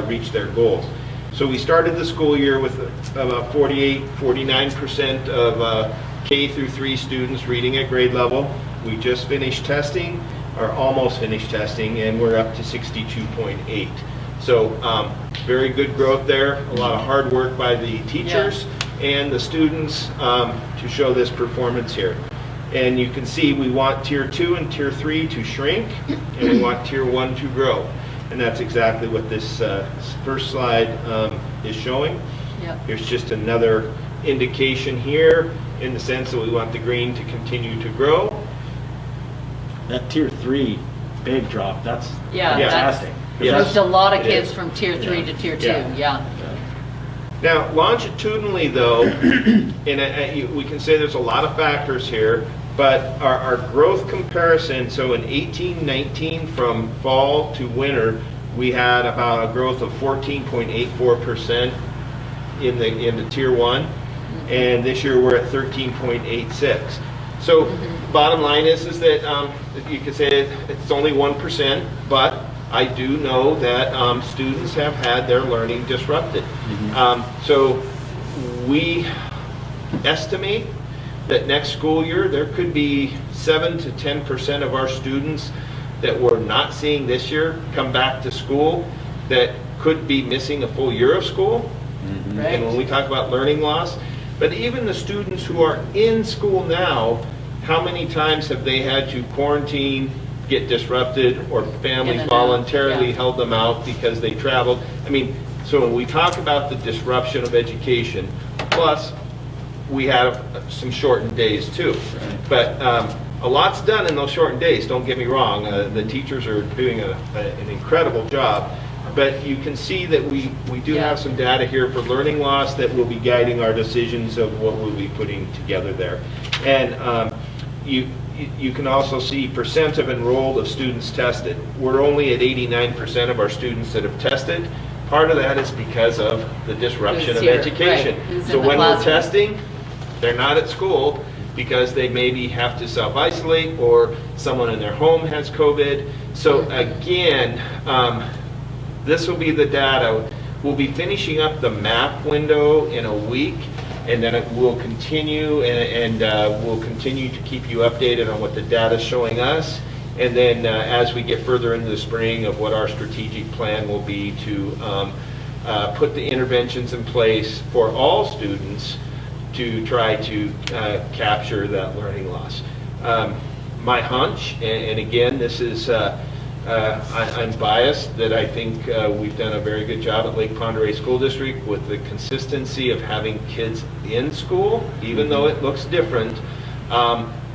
reach their goals. So we started the school year with about 49% of K through 3 students reading at grade level. We just finished testing, or almost finished testing, and we're up to 62.8. So very good growth there, a lot of hard work by the teachers and the students to show this performance here. And you can see we want Tier 2 and Tier 3 to shrink, and we want Tier 1 to grow. And that's exactly what this first slide is showing. Yep. Here's just another indication here in the sense that we want the green to continue to grow. That Tier 3 big drop, that's Yeah, fantastic. Yes. Moved a lot of It kids is. from Tier 3 Yeah. to Tier 2, Yeah. yeah. Now, longitudinally though, and we can say there's a lot of factors here, but our growth comparison, so in 18-19 from fall to winter, we had about a growth of 14.84% in the Tier 1, and this year we're at 13.86. So bottom line is that you could say it's only 1%, but I do know that students have had their learning disrupted. So We estimate that next school year, there could be 7 to 10% of our students that we're not seeing this year come back to school that could be missing a full year of school. And when we talk about learning loss, but even the students who are in school now, how many times have they had to quarantine, get disrupted, or In families and out, voluntarily yeah. held them out because they traveled? I mean, so when we talk about the disruption of education, plus we have some shortened days too. But a lot's done in those shortened days, don't get me wrong. The teachers are doing an incredible job. But you can see that we do Yeah. have some data here for learning loss that will be guiding our decisions of what we'll be putting together there. And you can also see percent of enrolled of students tested. We're only at 89% of our students that have tested. Part of that is because of the disruption Who's of here, education. right, who's So in the when we're classroom. testing, they're not at school because they maybe have to self-isolate or someone in their home has COVID. So again, this will be the data. We'll be finishing up the map window in a week, and then it will continue, and we'll continue to keep you updated on what the data is showing us. And then as we get further into the spring of what our strategic plan will be to put the interventions in place for all students to try to capture that learning loss. My hunch, and again, this is, I'm biased, that I think we've done a very good job at Lake Pend Oreille School District with the consistency of having kids in school, even though it looks different.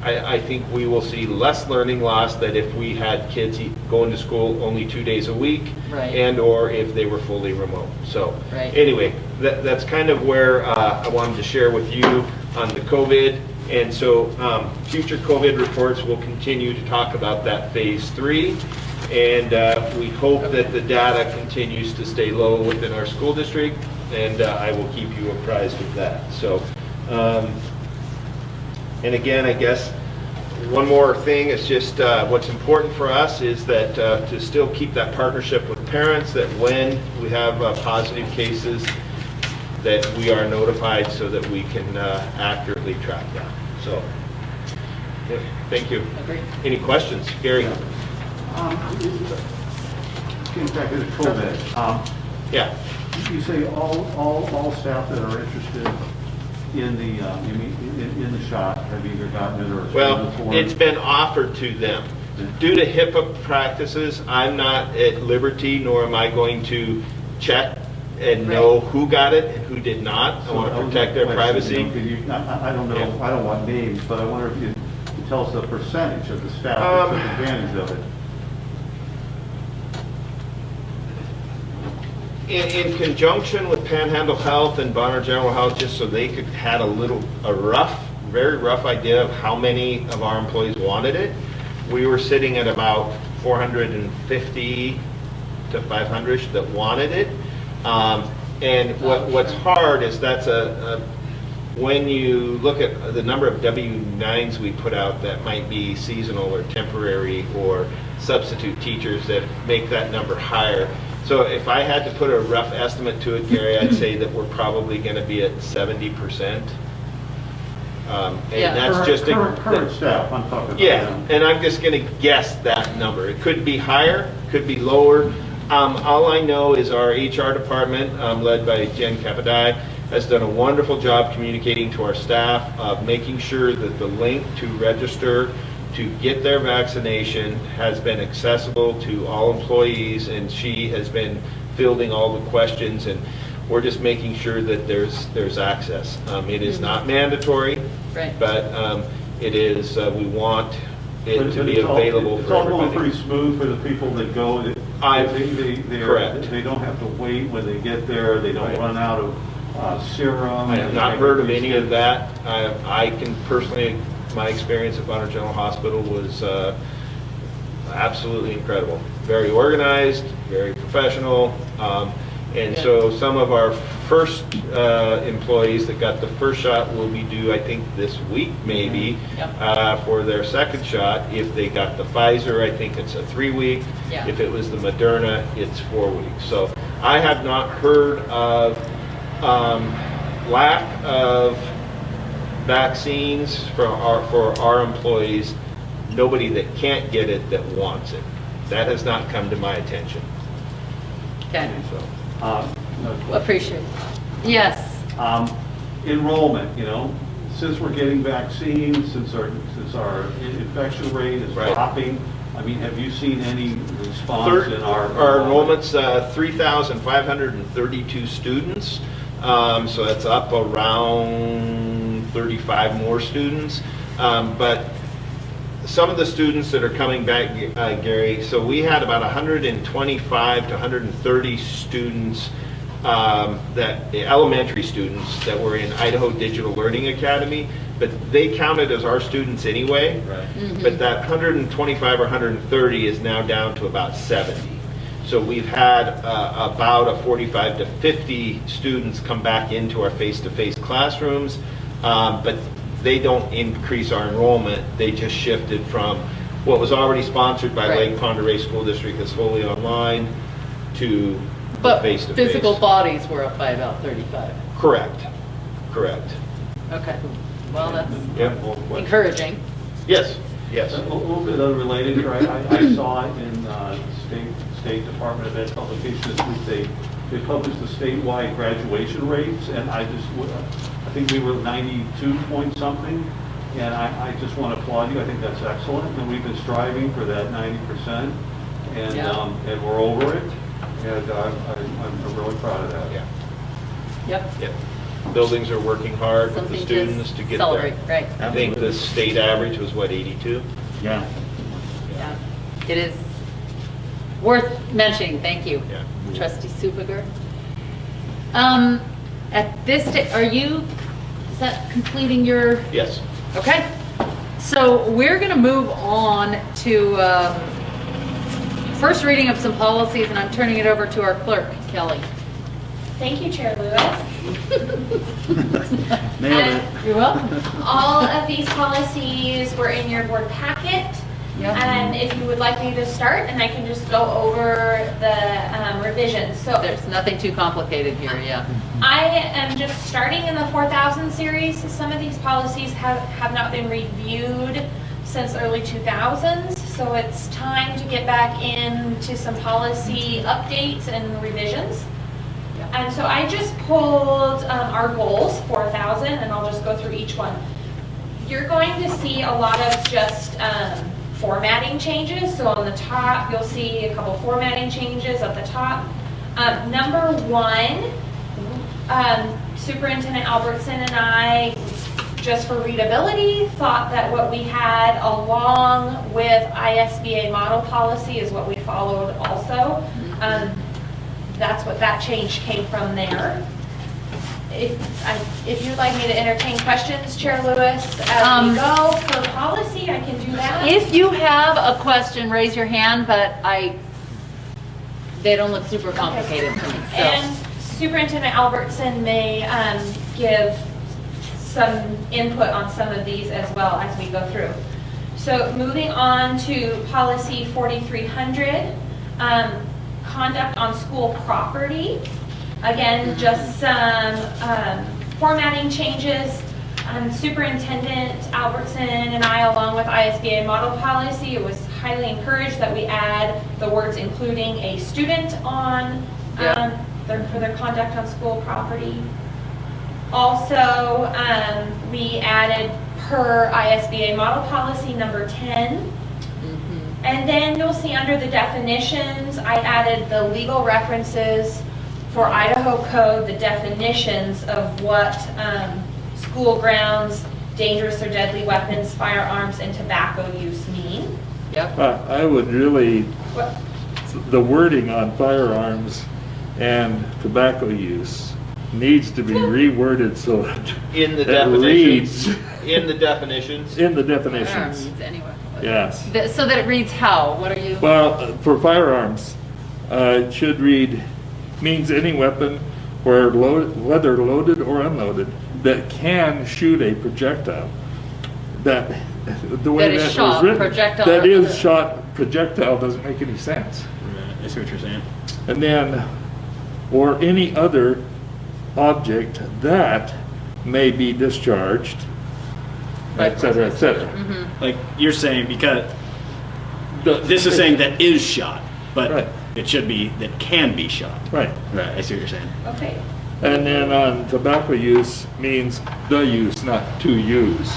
I think we will see less learning loss than if we had kids going to school only 2 days a week, Right. and or if they were fully remote. So Right. anyway, that's kind of where I wanted to share with you on the COVID. And so future COVID reports will continue to talk about that phase 3. And we hope that the data continues to stay low within our school district, and I will keep you apprised of that. So, and again, I guess one more thing is just what's important for us is that to still keep that partnership with parents, that when we have positive cases, that we are notified so that we can accurately track that. So, yeah, thank you. Agreed. Any questions? Gary? Getting back to the COVID, Yeah. you say all staff that are interested in the, in the shot have either gotten it or. Well, it's been offered to them. Due to HIPAA practices, I'm not at liberty, nor am I going to check and know who got it and who did not. I want to protect their privacy. I don't know, I don't want names, but I wonder if you could tell us the percentage of the staff that took advantage of it. In conjunction with Panhandle Health and Bonner General Health, just so they could had very rough idea of how many of our employees wanted it, we were sitting at about 450 to 500 that wanted it. And what's hard is that's when you look at the number of W-9s we put out that might be seasonal or temporary or substitute teachers that make that number higher. So if I had to put a rough estimate to it, Gary, I'd say that we're probably going to be at 70%. And Yeah. that's just Current staff, I'm talking about. yeah, and I'm just going to guess that number. It could be higher, could be lower. All I know is our HR department, led by Jen Capadai, has done a wonderful job communicating to our staff, of making sure that the link to register to get their vaccination has been accessible to all employees, and she has been fielding all the questions, and we're just making sure that there's access. It is not mandatory, Right. but it is, we want it But to be it's all- available It's for all going everybody. pretty smooth for the people that go. Correct. They don't have to wait when they get there, they don't Right. run out of serum. I have not heard of any of that. I can personally, my experience at Bonner General Hospital was absolutely incredible. Very organized, very professional. And so some of our first employees that got the first shot will be due, I think, this week maybe, for their second shot. If they got the Pfizer, I think it's a 3-week. Yeah. If it was the Moderna, it's 4 weeks. So I have not heard of lack of vaccines for our employees, nobody that can't get it that wants it. That has not come to my attention. Okay, So, appreciate it. Yes, Enrollment, since we're getting vaccines, since our infection rate is Right. dropping, I mean, have you seen any response in our? Our enrollment's 3,532 students, so that's up around 35 more students. But some of the students that are coming back, Gary, so we had about 125 to 130 students, elementary students that were in Idaho Digital Learning Academy, but they counted as our students anyway. Right. But that 125 or 130 is now down to about 70. So we've had about a 45 to 50 students come back into our face-to-face classrooms, but they don't increase our enrollment. They just shifted from what was already sponsored by Right. Lake Pend School District that's fully online to but face-to-face. physical bodies were up by about 35. Correct. Correct. Okay, well, that's Yep. encouraging. Yes. Yes. A little bit unrelated here, I saw it in State Department of Ed publication this week, they published the statewide graduation rates, and I think we were 92 point something, and I just want to applaud you, I think that's excellent, and we've been striving for that 90%, and Yeah. and we're over it, and I'm really proud of that. Yeah. Yep, Yep. Buildings are working hard with the something students to get celebrate, there. right? I think the state average was what, 82? Yeah. Yeah, it is worth mentioning, thank you. Yeah. Trustee Subiger. At this stage, is that completing your, Yes. okay? So we're gonna move on to first reading of some policies, and I'm turning it over to our clerk, Kelly. Thank you, Chair Lewis. Nailed it. You're welcome. All of these policies were in your board packet. Yep. And if you would like me to start, and I can just go over the revisions. So There's nothing too complicated here, yeah. I am just starting in the 4000 series. Some of these policies have not been reviewed since early 2000s. So it's time to get back into some policy updates and revisions. And so I just pulled our goals, 4,000, and I'll just go through each one. You're going to see a lot of just formatting changes. So on the top, you'll see a couple formatting changes at the top. Number one, Superintendent Albertson and I, just for readability, thought that what we had along with ISBA model policy is what we followed also. That's what that change came from there. If you'd like me to entertain questions, Chair Lewis, as we go per policy, I can do that. If you have a question, raise your hand, but they don't look super complicated to me, so. And Superintendent Albertson may give some input on some of these as well as we go through. So moving on to policy 4300, conduct on school property. Again, just some formatting changes. Superintendent Albertson and I, along with ISBA model policy, it was highly encouraged that we add the words including a student on for their conduct on school property. Also, we added per ISBA model policy number 10. And then you'll see under the definitions, I added the legal references for Idaho code, the definitions of what school grounds, dangerous or deadly weapons, firearms, and tobacco use mean. Yep. I would really, What- the wording on firearms and tobacco use needs to be reworded so that In the it definitions. reads In the definitions. in the Firearms definitions. means anywhere. Yes. So that it reads how? What are you? Well, for firearms, it should read, means any weapon whether loaded or unloaded, that can shoot a projectile. The way That is that shot, was written, projectile that or is other. shot projectile doesn't make any sense. I see what you're saying. And then, or any other object that may be discharged, et cetera, et cetera. Like you're saying, because The- this is saying that is shot, but Right. it should be that can be shot. Right. Right, I see what you're saying. Okay. And then on tobacco use means the use, not to use.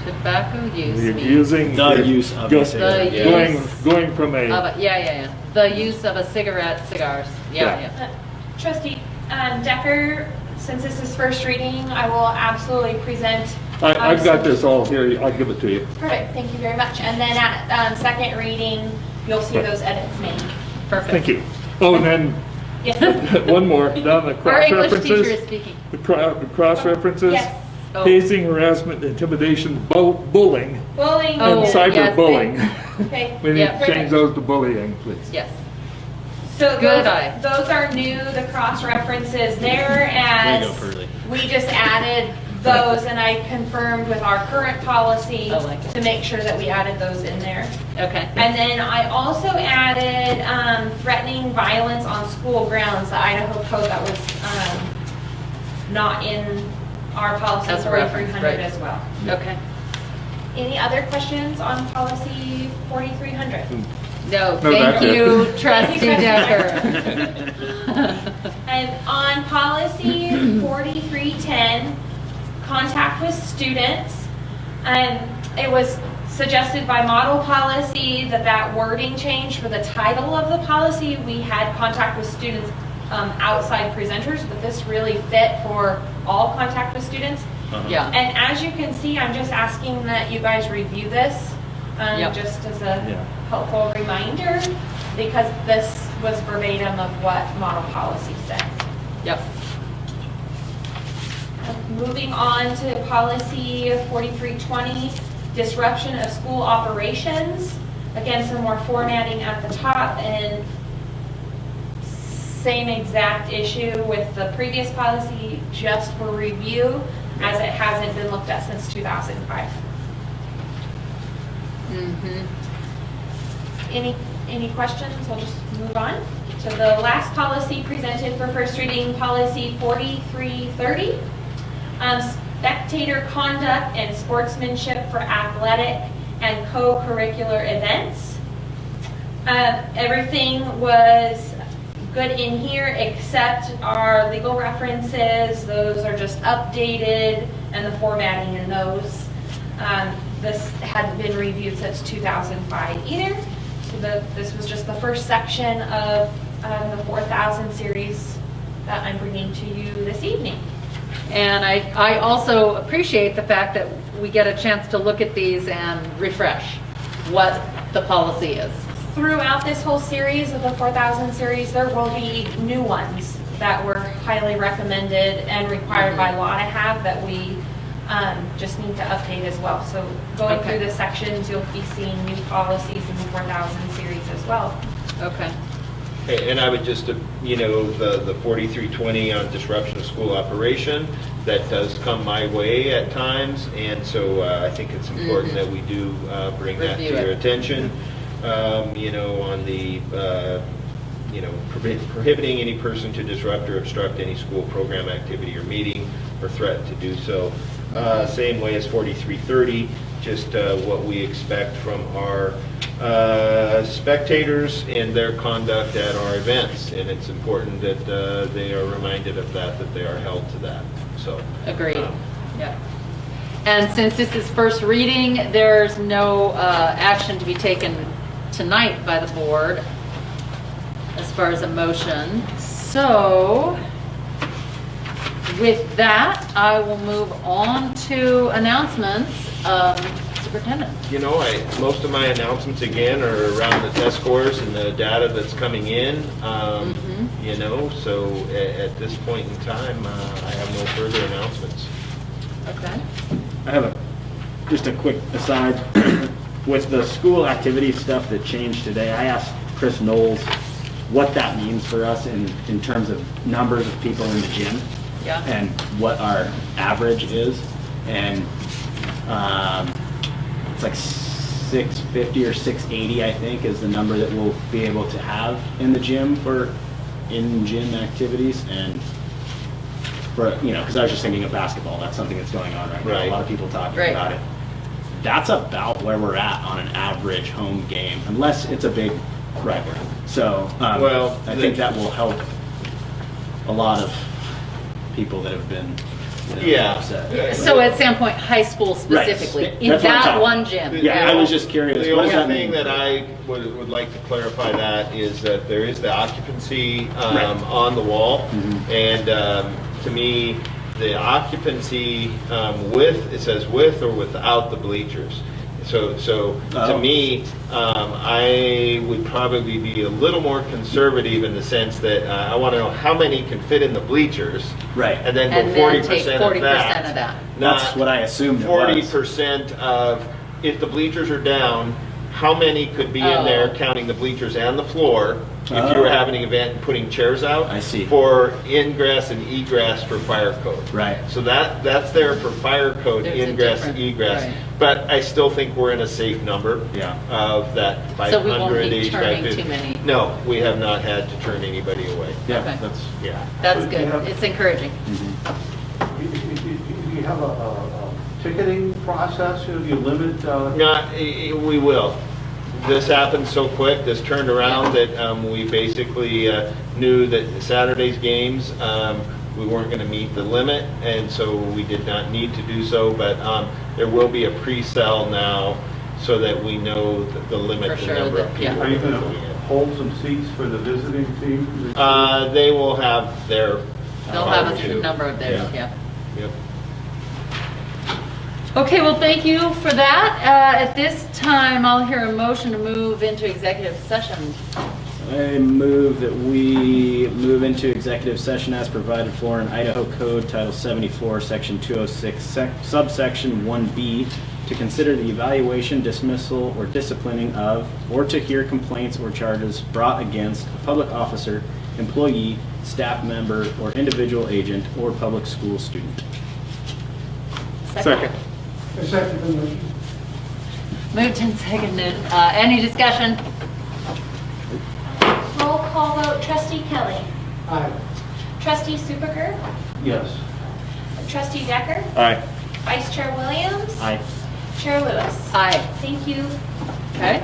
Tobacco use You're means using. The you're use of go- a cigarette. The Going, use going from a, yeah. The use of a cigarette, cigars. Yeah. Yeah. Trustee Decker, since this is first reading, I will absolutely present. I've got this all here, I'll give it to you. Perfect, thank you very much. And then at second reading, you'll see Right. those edits made. Perfect. Thank you. Oh, and then Yes. one more, down the Our English teacher is cross-references. speaking. The cross references. Yes. Oh. Hazing, harassment, intimidation, bullying, Bullying. Oh, and yes. cyberbullying. Okay. We need Yeah. to change those to bullying, please. Yes. So Good those, eye. those are new, the cross references there, There you go, as Pearlie. we just added those, and I confirmed with our current policy I like it. to make sure that we added those in there. Okay. And then I also added threatening violence on school grounds, the Idaho code that was not in our policy As a reference, 4300 right. as well. Okay. Any other questions on policy 4300? No, No, thank that's it. you, trustee Decker. And on policy 4310, contact with students, it was suggested by model policy that that wording change for the title of the policy, we had contact with students outside presenters, but this really fit for all contact with students. Yeah. And as you can see, I'm just asking that you guys review this, Yep. just as a Yeah. helpful reminder, because this was verbatim of what model policy said. Yep. Moving on to policy 4320, disruption of school operations. Again, some more formatting at the top, and same exact issue with the previous policy, just for review, as it hasn't been looked at since 2005. Any questions? We'll just move on to the last policy presented for first reading, policy 4330. Spectator conduct and sportsmanship for athletic and co-curricular events. Everything was good in here except our legal references. Those are just updated, and the formatting in those. This hadn't been reviewed since 2005 either. So this was just the first section of the 4000 series that I'm bringing to you this evening. And I also appreciate the fact that we get a chance to look at these and refresh what the policy is. Throughout this whole series of the 4000 series, there will be new ones that were highly recommended and required by law to have that we just need to update as well. So going Okay. through the sections, you'll be seeing new policies in the 4000 series as well. Okay. And I would just, the 4320 on disruption of school operation, that does come my way at times, and so I think it's important that we do bring that to Review your it. attention. On the, prohibiting any person to disrupt or obstruct any school program, activity, or meeting, or threaten to do so. Same way as 4330, just what we expect from our spectators and their conduct at our events, and it's important that they are reminded of that they are held to that. So Agreed. Yeah. And since this is first reading, there's no action to be taken tonight by the board as far as a motion. So with that, I will move on to announcements. Superintendent. Most of my announcements again are around the test scores and the data that's coming in. So at this point in time, I have no further announcements. Okay. I have just a quick aside. With the school activity stuff that changed today, I asked Chris Knowles what that means for us in terms of numbers of people in the gym. Yeah. And what our average is. And it's like 650 or 680, I think, is the number that we'll be able to have in the gym for in-gym activities. And for, because I was just thinking of basketball. That's something that's going on right now. Right. A lot of people talking Right. about it. That's about where we're at on an average home game, unless it's a big rivalry. So Well, I think that will help a lot of people that have been Yeah. upset. So at Sandpoint High School specifically, Right. in That's what I'm that talking one about. gym? Yeah, I was just curious. The What only does that thing mean? that I would like to clarify that is that there is the occupancy Right. on the wall. Mhm. And to me, the occupancy it says with or without the bleachers. So to Oh. me, I would probably be a little more conservative in the sense that I want to know how many can fit in the bleachers. Right. And then And go then 40% take of 40% of that. That's Not what I assumed it was. 40% of, if the bleachers are down, how many could be in there, Oh. counting the bleachers and the floor, if you were having an event and putting chairs out? I see. For ingress and egress for fire code. Right. So that's there for fire code, There's a ingress and different- egress. right. But I still think we're in a safe number. Yeah. Of that So we 500, won't be 85, turning 50. too many. No, we have not had to turn anybody away. Yeah, Okay. that's, Yeah. That's So good. you have- It's encouraging. Do you have a ticketing process? Do you limit? We will. This happened so quick, this turned around, that we basically knew that Saturday's games, we weren't going to meet the limit, and so we did not need to do so, but there will be a pre-sale now so that we know the limit, For the sure number of that- yeah. people. Are you going to hold some seats for the visiting team? They will have their. They'll have a two. number of theirs, yeah. Yep. Okay, well, thank you for that. At this time, I'll hear a motion to move into executive session. I move that we move into executive session as provided for in Idaho Code Title 74, Section 206, subsection 1B, to consider the evaluation, dismissal, or disciplining of, or to hear complaints or charges brought against a public officer, employee, staff member, or individual agent, or public school student. Second. I second the motion. Moved and seconded. Any discussion? Roll call vote, trustee Kelly. Aye. Trustee Superger. Yes. Trustee Decker. Aye. Vice Chair Williams. Aye. Chair Lewis. Aye. Thank you. Okay.